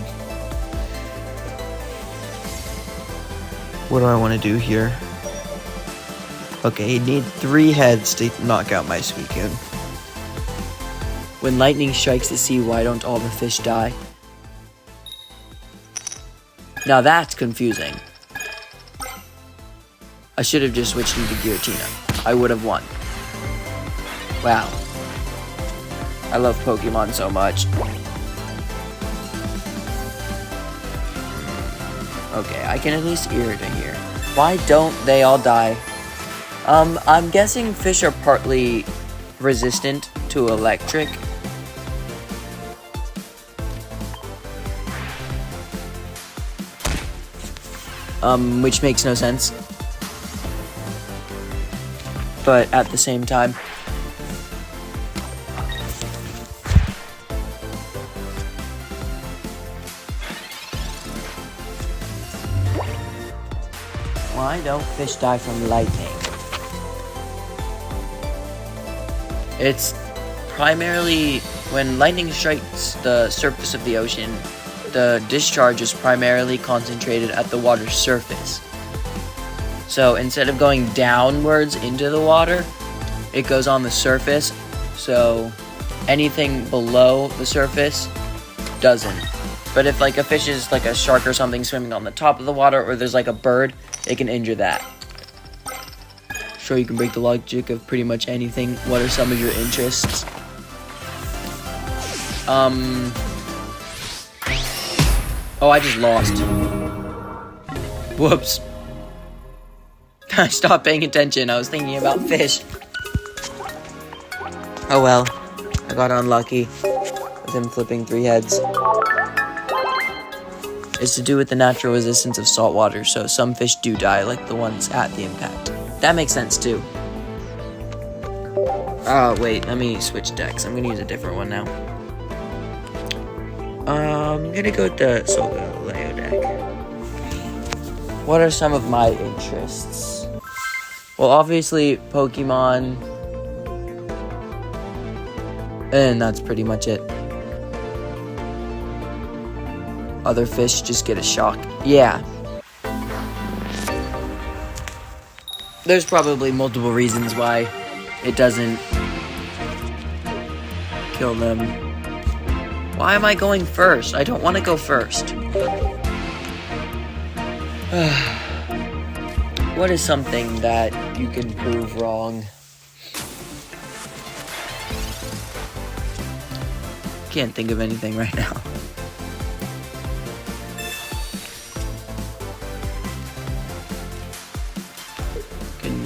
What do I want to do here? Okay, you need 3 heads to knock out my Suicune. When lightning strikes the sea, why don't all the fish die? Now that's confusing. I should have just switched into Giratina. I would have won. Wow. I love Pokemon so much. Okay, I can at least irritate here. Why don't they all die? I'm guessing fish are partly resistant to electric. Which makes no sense. But at the same time, why don't fish die from lightning? It's primarily when lightning strikes the surface of the ocean, the discharge is primarily concentrated at the water's surface. So instead of going downwards into the water, it goes on the surface. So anything below the surface doesn't. But if like a fish is like a shark or something swimming on the top of the water, or there's like a bird, it can injure that. Sure, you can break the logic of pretty much anything. What are some of your interests? Oh, I just lost. Whoops. I stopped paying attention. I was thinking about fish. Oh well. I got unlucky with him flipping 3 heads. It's to do with the natural resistance of salt water, so some fish do die, like the ones at the impact. That makes sense too. Oh, wait. Let me switch decks. I'm gonna use a different one now. I'm gonna go with the Solgaleo deck. What are some of my interests? Well, obviously, Pokemon. And that's pretty much it. Other fish just get a shock. Yeah. There's probably multiple reasons why it doesn't kill them. Why am I going first? I don't want to go first. What is something that you can prove wrong? Can't think of anything right now.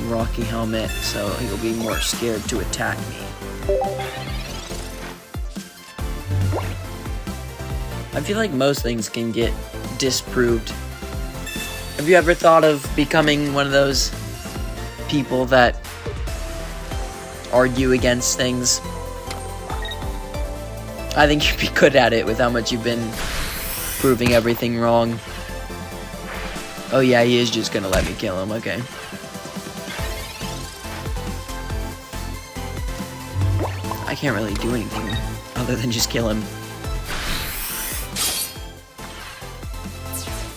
Rocky helmet, so he'll be more scared to attack me. I feel like most things can get disproved. Have you ever thought of becoming one of those people that argue against things? I think you'd be good at it with how much you've been proving everything wrong. Oh yeah, he is just gonna let me kill him, okay. I can't really do anything other than just kill him.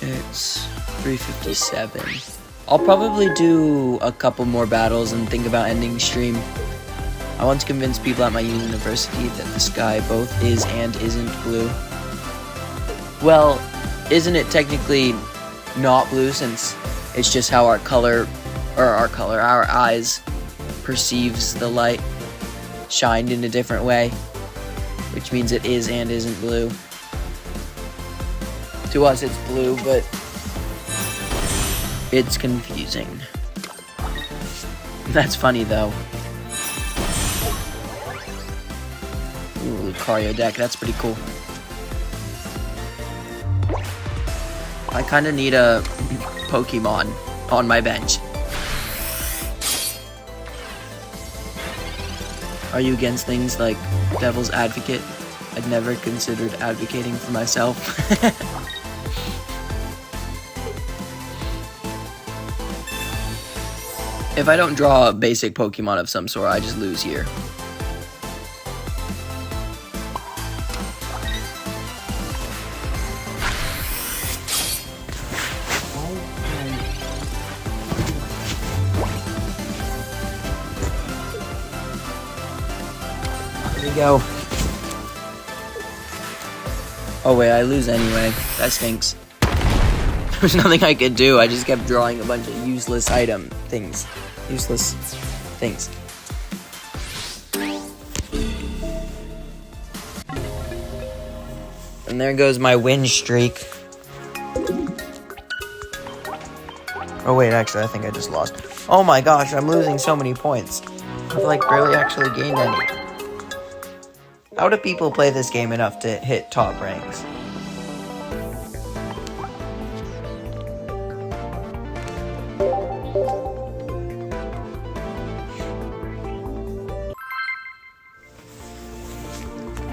It's 3:57. I'll probably do a couple more battles and think about ending stream. I once convinced people at my university that the sky both is and isn't blue. Well, isn't it technically not blue since it's just how our eyes perceives the light shined in a different way, which means it is and isn't blue. To us it's blue, but it's confusing. That's funny though. Ooh, Lucario deck, that's pretty cool. I kinda need a Pokemon on my bench. Are you against things like Devil's Advocate? I'd never considered advocating for myself. If I don't draw a basic Pokemon of some sort, I just lose here. Here we go. Oh wait, I lose anyway. That stinks. There's nothing I could do. I just kept drawing a bunch of useless things. Useless things. And there goes my win streak. Oh wait, actually, I think I just lost. Oh my gosh, I'm losing so many points. I've like barely actually gained any. How do people play this game enough to hit top ranks?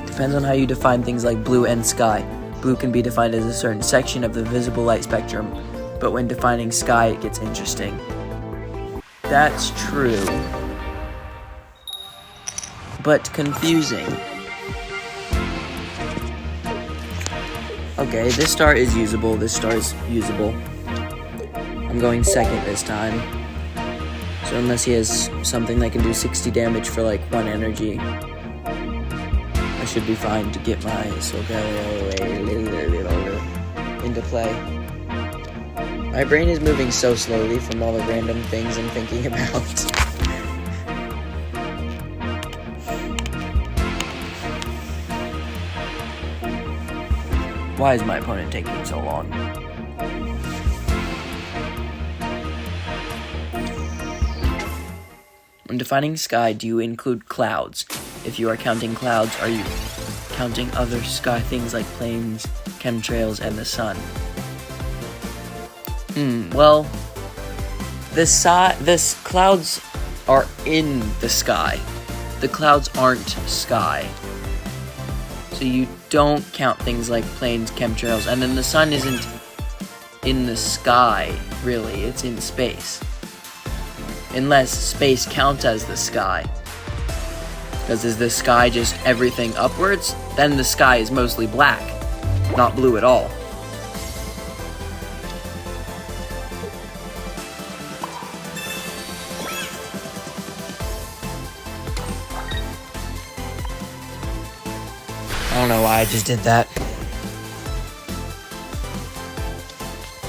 Depends on how you define things like blue and sky. Blue can be defined as a certain section of the visible light spectrum, but when defining sky, it gets interesting. That's true. But confusing. Okay, this star is usable, this star is usable. I'm going second this time. So unless he has something that can do 60 damage for like 1 energy, I should be fine to get my Solgaleo into play. My brain is moving so slowly from all the random things I'm thinking about. Why is my opponent taking so long? When defining sky, do you include clouds? If you are counting clouds, are you counting other sky things like planes, chemtrails, and the sun? Well, this clouds are in the sky. The clouds aren't sky. So you don't count things like planes, chemtrails, and then the sun isn't in the sky, really, it's in space. Unless space counts as the sky. Because is the sky just everything upwards? Then the sky is mostly black, not blue at all. I don't know why I just did that.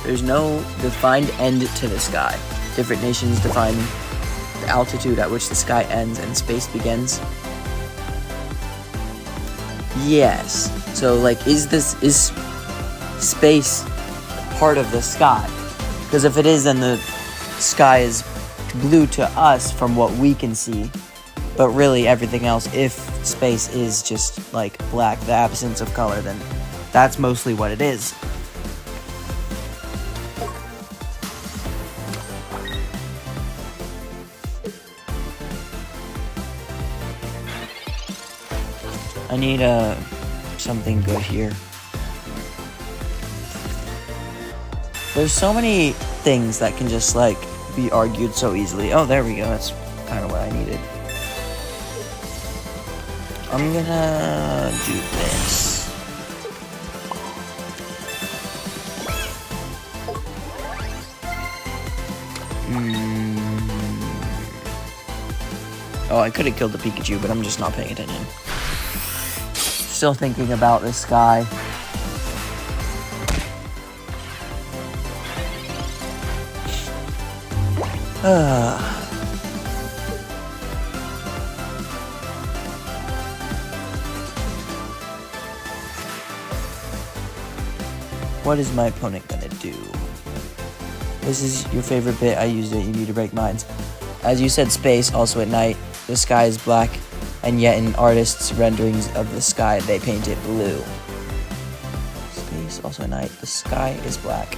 There's no defined end to the sky. Different nations define the altitude at which the sky ends and space begins. Yes. So, like, is space part of the sky? Because if it is, then the sky is blue to us from what we can see. But really, everything else, if space is just, like, black, the absence of color, then that's mostly what it is. I need something good here. There's so many things that can just like be argued so easily. Oh, there we go. That's kind of what I needed. I'm gonna do this. Oh, I could have killed the Pikachu, but I'm just not paying attention. Still thinking about this guy. What is my opponent gonna do? This is your favorite bit. I used it. You need to break minds. As you said, space, also at night. The sky is black, and yet in artists' renderings of the sky, they paint it blue. Space, also at night. The sky is black,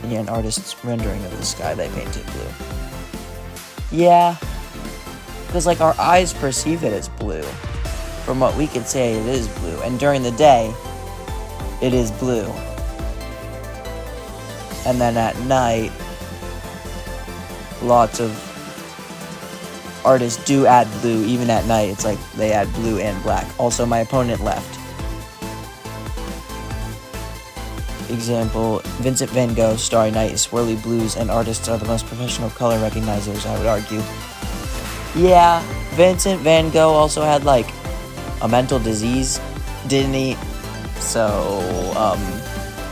and yet in artists' rendering of the sky, they paint it blue. Yeah, because like our eyes perceive it as blue. From what we could say, it is blue, and during the day, it is blue. And then at night, lots of artists do add blue. Even at night, it's like they add blue and black. Also, my opponent left. Example, Vincent van Gogh, Starry Night, swirly blues, and artists are the most professional color recognizers, I would argue. Yeah, Vincent van Gogh also had like a mental disease, didn't he? So,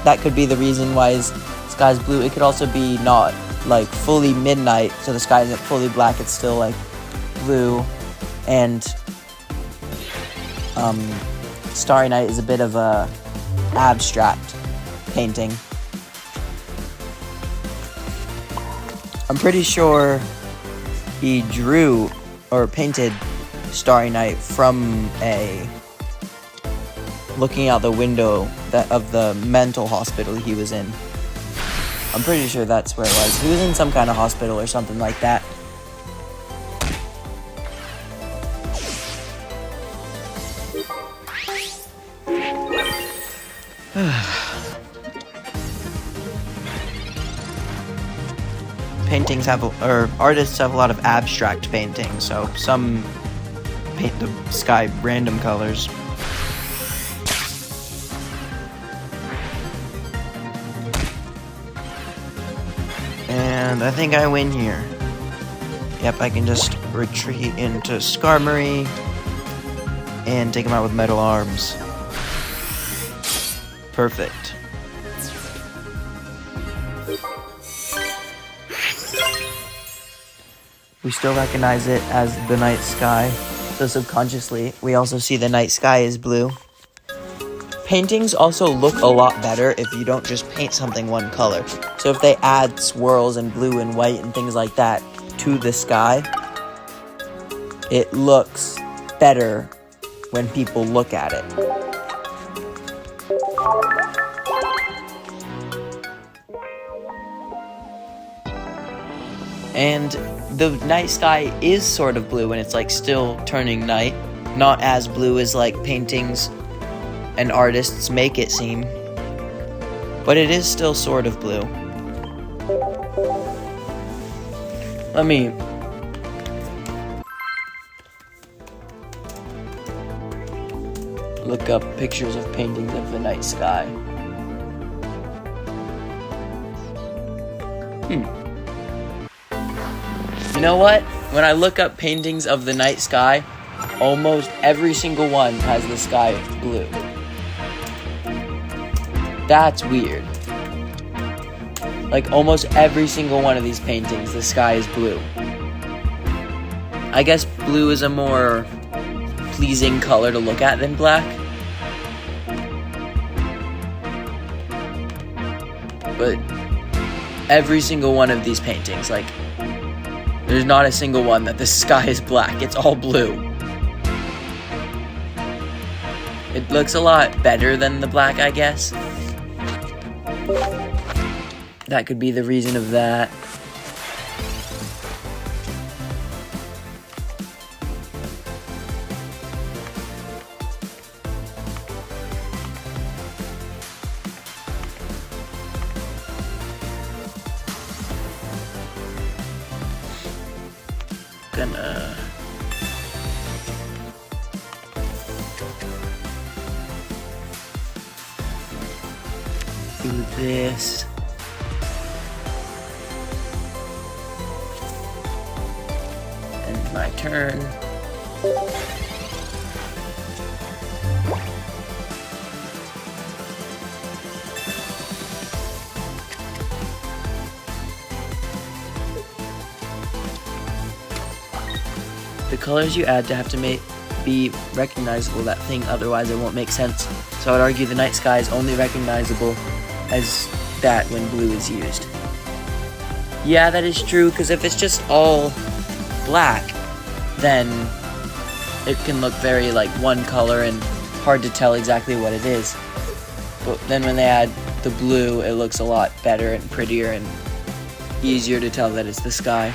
that could be the reason why his sky's blue. It could also be not like fully midnight, so the sky isn't fully black, it's still like blue. And Starry Night is a bit of a abstract painting. I'm pretty sure he drew or painted Starry Night from looking out the window of the mental hospital he was in. I'm pretty sure that's where it was. He was in some kind of hospital or something like that. Artists have a lot of abstract painting, so some paint the sky random colors. And I think I win here. Yep, I can just retreat into Skarmory and take him out with metal arms. Perfect. We still recognize it as the night sky, so subconsciously we also see the night sky is blue. Paintings also look a lot better if you don't just paint something one color. So if they add swirls and blue and white and things like that to the sky, it looks better when people look at it. And the night sky is sort of blue and it's like still turning night. Not as blue as like paintings and artists make it seem. But it is still sort of blue. Let me look up pictures of paintings of the night sky. You know what? When I look up paintings of the night sky, almost every single one has the sky blue. That's weird. Like almost every single one of these paintings, the sky is blue. I guess blue is a more pleasing color to look at than black. But every single one of these paintings, like, there's not a single one that the sky is black. It's all blue. It looks a lot better than the black, I guess. That could be the reason of that. Gonna do this. And My turn. The colors you add to have to be recognizable that thing, otherwise it won't make sense. So I'd argue the night sky is only recognizable as that when blue is used. Yeah, that is true, because if it's just all black, then it can look very like one color and hard to tell exactly what it is. But then when they add the blue, it looks a lot better and prettier and easier to tell that it's the sky.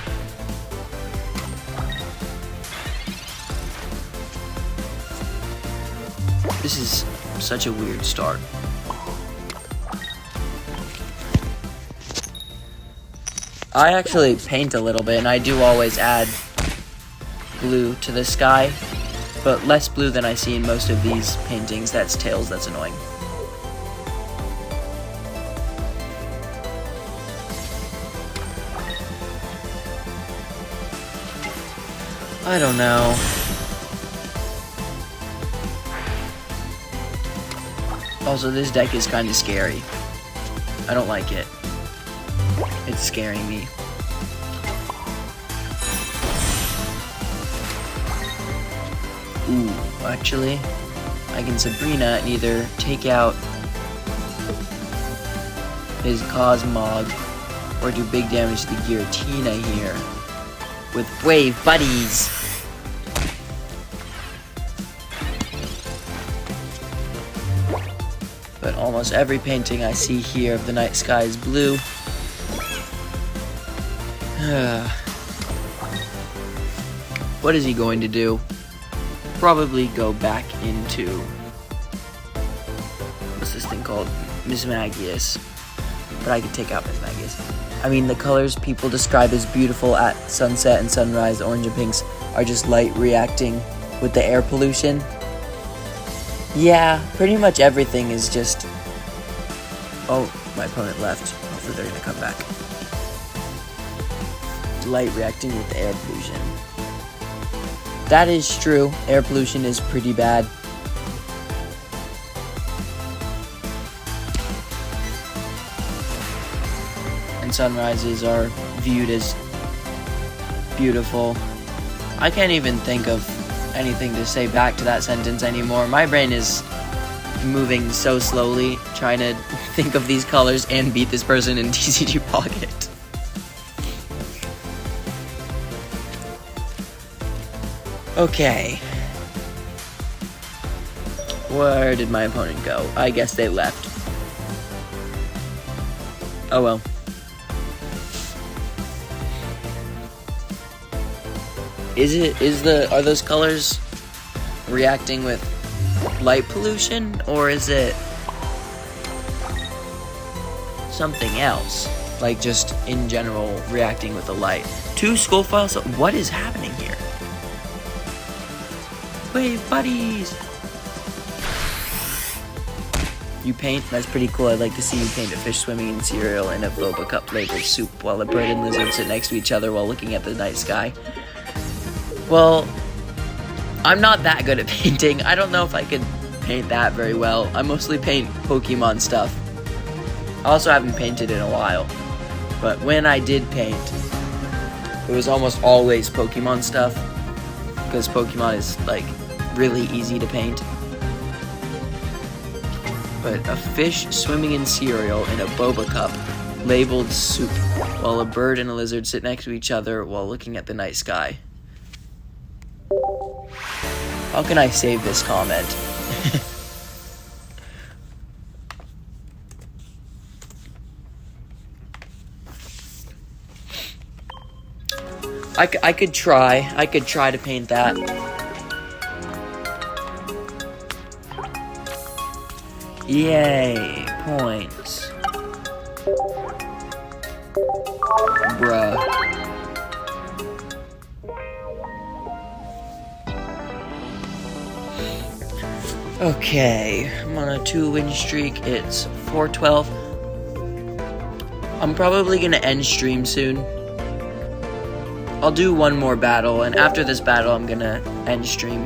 This is such a weird start. I actually paint a little bit, and I do always add blue to the sky, but less blue than I see in most of these paintings. That's tails, that's annoying. I don't know. Also, this deck is kind of scary. I don't like it. It's scaring me. Ooh, actually, I can Sabrina and either take out his Cosmog or do big damage to the Giratina here with Brave Buddies. But almost every painting I see here of the night sky is blue. What is he going to do? Probably go back into... what's this thing called? Miss Magius. But I could take out Miss Magius. I mean, the colors people describe as beautiful at sunset and sunrise, orange and pinks, are just light reacting with the air pollution. Yeah, pretty much everything is just... Oh, my opponent left. Hopefully they're going to come back. Light reacting with the air pollution. That is true. Air pollution is pretty bad. And sunrises are viewed as beautiful. I can't even think of anything to say back to that sentence anymore. My brain is moving so slowly, trying to think of these colors and beat this person in TCG Pocket. Okay. Where did my opponent go? I guess they left. Oh well. Are those colors reacting with light pollution, or is it something else? Like just in general reacting with the light? 2 skull files? What is happening here? Wave buddies! You paint? That's pretty cool. I'd like to see you paint a fish swimming in cereal and a boba cup labeled soup while a bird and lizard sit next to each other while looking at the night sky. Well, I'm not that good at painting. I don't know if I could paint that very well. I mostly paint Pokemon stuff. I also haven't painted in a while. But when I did paint, it was almost always Pokemon stuff. Because Pokemon is, like, really easy to paint. But a fish swimming in cereal in a boba cup labeled soup while a bird and a lizard sit next to each other while looking at the night sky. How can I save this comment? I could try. I could try to paint that. Yay, points. Bruh. Okay, I'm on a 2-win streak. It's 4:12. I'm probably gonna end stream soon. I'll do one more battle, and after this battle, I'm gonna end stream.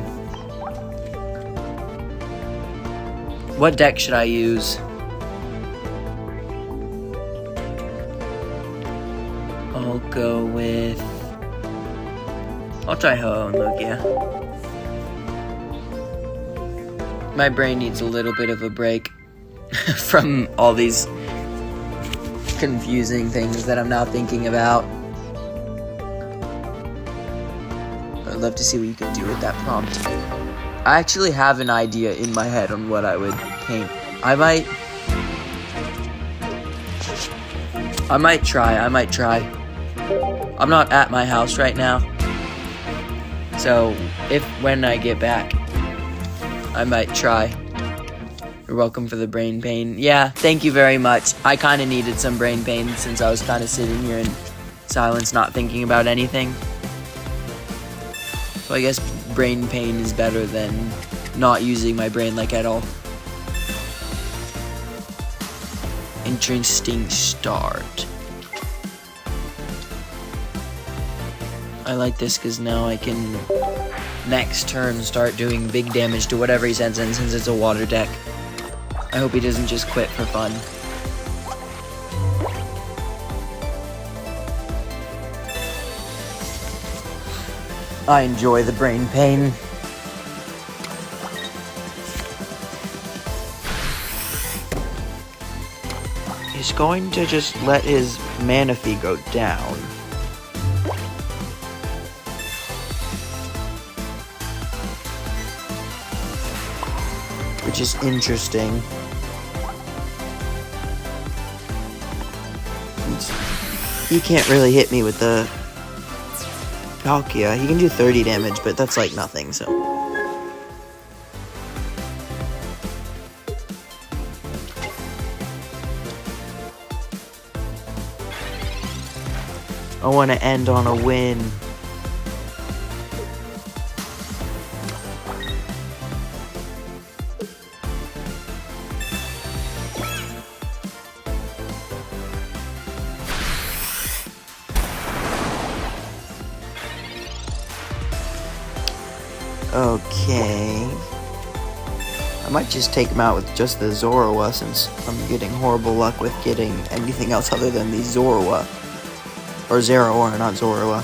What deck should I use? I'll go with... I'll try Ho-Oh and Lugia. My brain needs a little bit of a break from all these confusing things that I'm now thinking about. I'd love to see what you can do with that prompt. I actually have an idea in my head on what I would paint. I might try. I'm not at my house right now. So, when I get back, I might try. You're welcome for the brain pain. Yeah, thank you very much. I kind of needed some brain pain since I was kind of sitting here in silence, not thinking about anything. So I guess brain pain is better than not using my brain like at all. Interesting start. I like this because now I can next turn start doing big damage to whatever he sends in since it's a water deck. I hope he doesn't just quit for fun. I enjoy the brain pain. He's going to just let his Manaphy go down. Which is interesting. He can't really hit me with the Palkia. He can do 30 damage, but that's like nothing, so. I want to end on a win. Okay. I might just take him out with just the Zorua since I'm getting horrible luck with getting anything else other than the Zorua. Or Zeraora, not Zorua.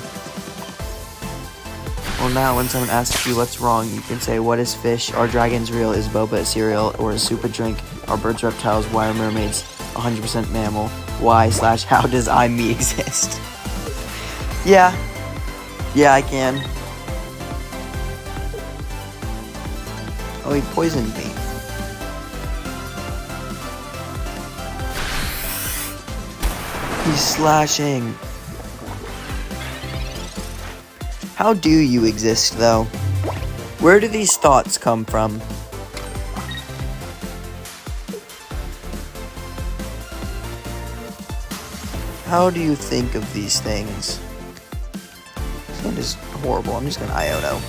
Well, now when someone asks you what's wrong, you can say, what is fish? Are dragons real? Is boba a cereal? Or a soup a drink? Are birds reptiles? Why are mermaids 100% mammal? Why/how does me exist? Yeah, I can. Oh, he poisoned me. He's slashing. How do you exist, though? Where do these thoughts come from? How do you think of these things? This hand is horrible. I'm just gonna Iono.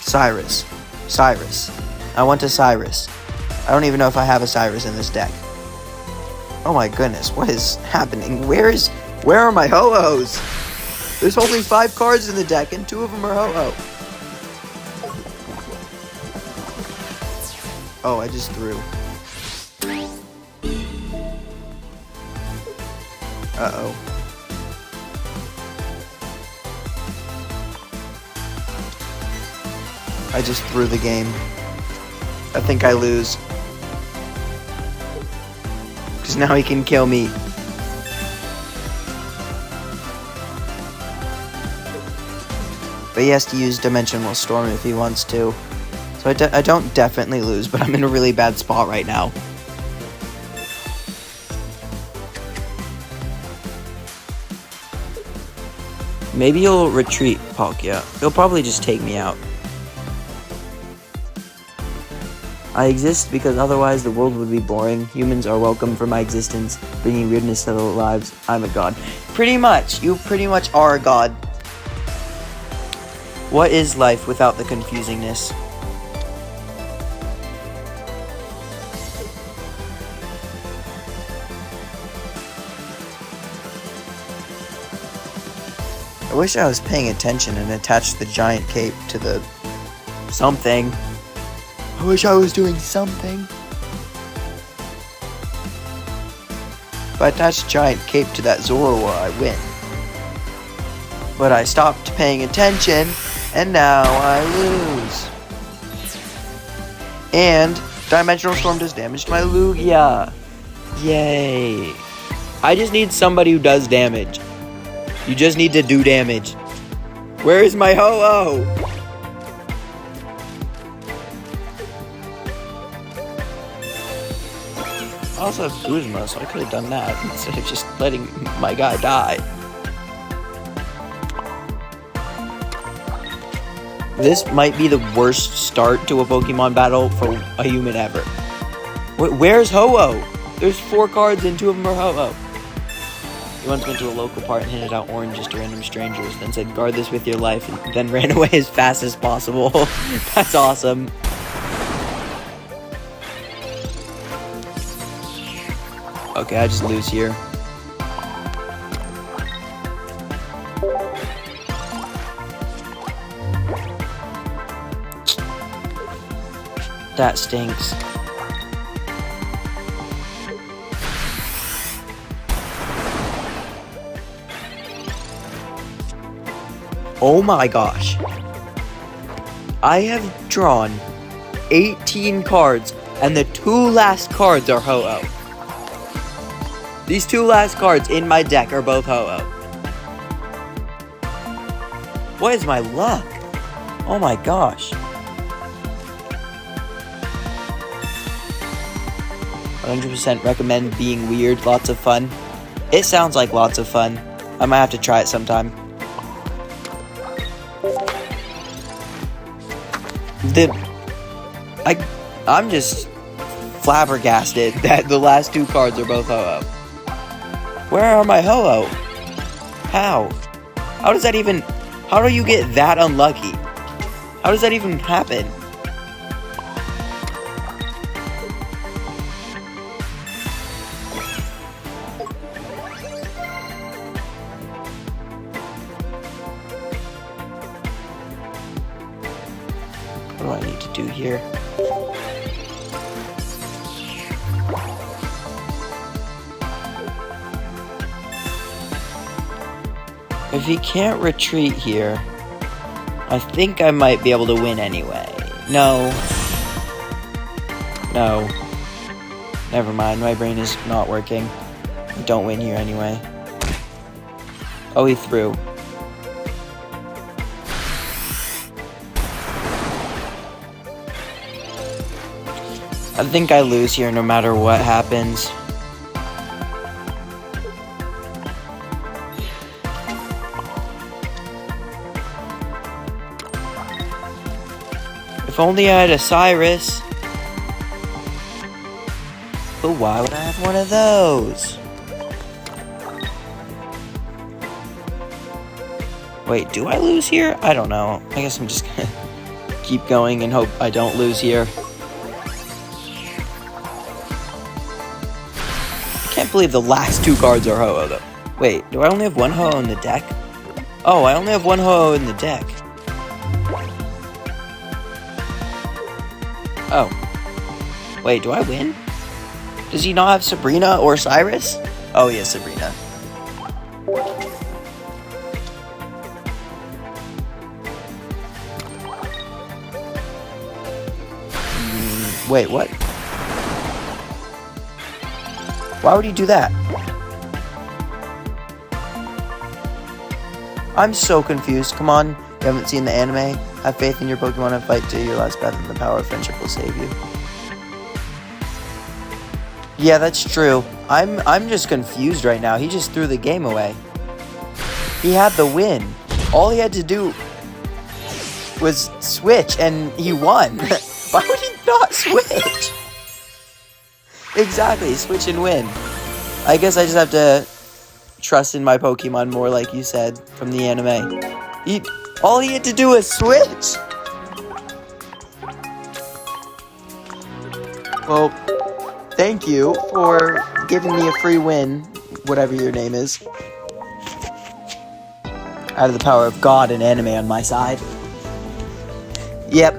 Cyrus. I want a Cyrus. I don't even know if I have a Cyrus in this deck. Oh my goodness, what is happening? Where are my Ho-Ohs? There's only 5 cards in the deck and 2 of them are Ho-Oh. Oh, I just threw. Uh-oh. I just threw the game. I think I lose. Because now he can kill me. But he has to use Dimensional Storm if he wants to. So I don't definitely lose, but I'm in a really bad spot right now. Maybe he'll retreat, Palkia. He'll probably just take me out. I exist because otherwise the world would be boring. Humans are welcome for my existence, bringing weirdness to their lives. I'm a god. Pretty much. You pretty much are a god. What is life without the confusingness? I wish I was paying attention and attached the giant cape to the something. I wish I was doing something. If I attach a giant cape to that Zorua, I win. But I stopped paying attention, and now I lose. And Dimensional Storm does damage to my Lugia. Yay. I just need somebody who does damage. You just need to do damage. Where is my Ho-Oh? I also have Guzma, so I could have done that instead of just letting my guy die. This might be the worst start to a Pokemon battle for a human ever. Where's Ho-Oh? There's 4 cards and 2 of them are Ho-Oh. He once went to a local park and handed out oranges to random strangers, then said, "Guard this with your life," and then ran away as fast as possible. That's awesome. Okay, I just lose here. That stinks. Oh my gosh. I have drawn 18 cards, and the 2 last cards are Ho-Oh. These 2 last cards in my deck are both Ho-Oh. What is my luck? Oh my gosh. 100% recommend being weird. Lots of fun. It sounds like lots of fun. I might have to try it sometime. I'm just flabbergasted that the last 2 cards are both Ho-Oh. Where are my Ho-Oh? How? How does that even... How do you get that unlucky? How does that even happen? What do I need to do here? If he can't retreat here, I think I might be able to win anyway. No. No. Never mind, my brain is not working. I don't win here anyway. Oh, he threw. I think I lose here no matter what happens. If only I had a Cyrus. But why would I have one of those? Wait, do I lose here? I don't know. I guess I'm just gonna keep going and hope I don't lose here. I can't believe the last 2 cards are Ho-Oh though. Wait, do I only have 1 Ho-Oh in the deck? Oh, I only have 1 Ho-Oh in the deck. Oh. Wait, do I win? Does he not have Sabrina or Cyrus? Oh, he has Sabrina. Wait, what? Why would he do that? I'm so confused. Come on, you haven't seen the anime? Have faith in your Pokemon and fight to your last breath, and the power of friendship will save you. Yeah, that's true. I'm just confused right now. He just threw the game away. He had the win. All he had to do was switch, and he won. Why would he not switch? Exactly, switch and win. I guess I just have to trust in my Pokemon more, like you said, from the anime. All he had to do was switch! Well, thank you for giving me a free win, whatever your name is. I have the power of God and anime on my side. Yep.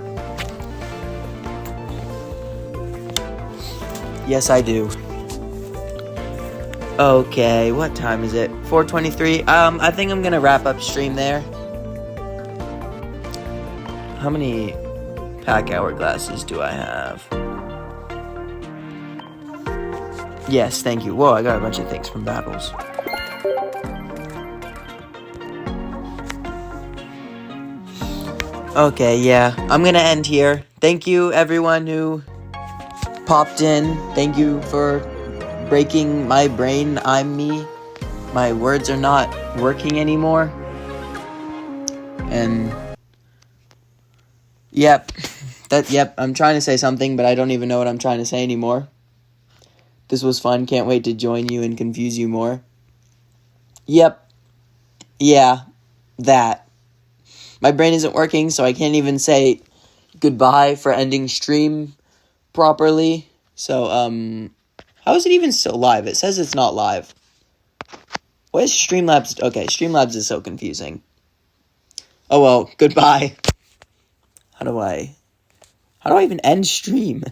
Yes, I do. Okay, what time is it? 4:23. I think I'm gonna wrap up stream there. How many pack hourglasses do I have? Yes, thank you. Whoa, I got a bunch of things from battles. Okay, yeah. I'm gonna end here. Thank you, everyone who popped in. Thank you for breaking my brain. I'm me. My words are not working anymore. And yep. I'm trying to say something, but I don't even know what I'm trying to say anymore. This was fun. Can't wait to join you and confuse you more. Yep. Yeah. That. My brain isn't working, so I can't even say goodbye for ending stream properly. So, how is it even still live? It says it's not live. What is Streamlabs? Okay, Streamlabs is so confusing. Oh well, goodbye. How do I even end stream?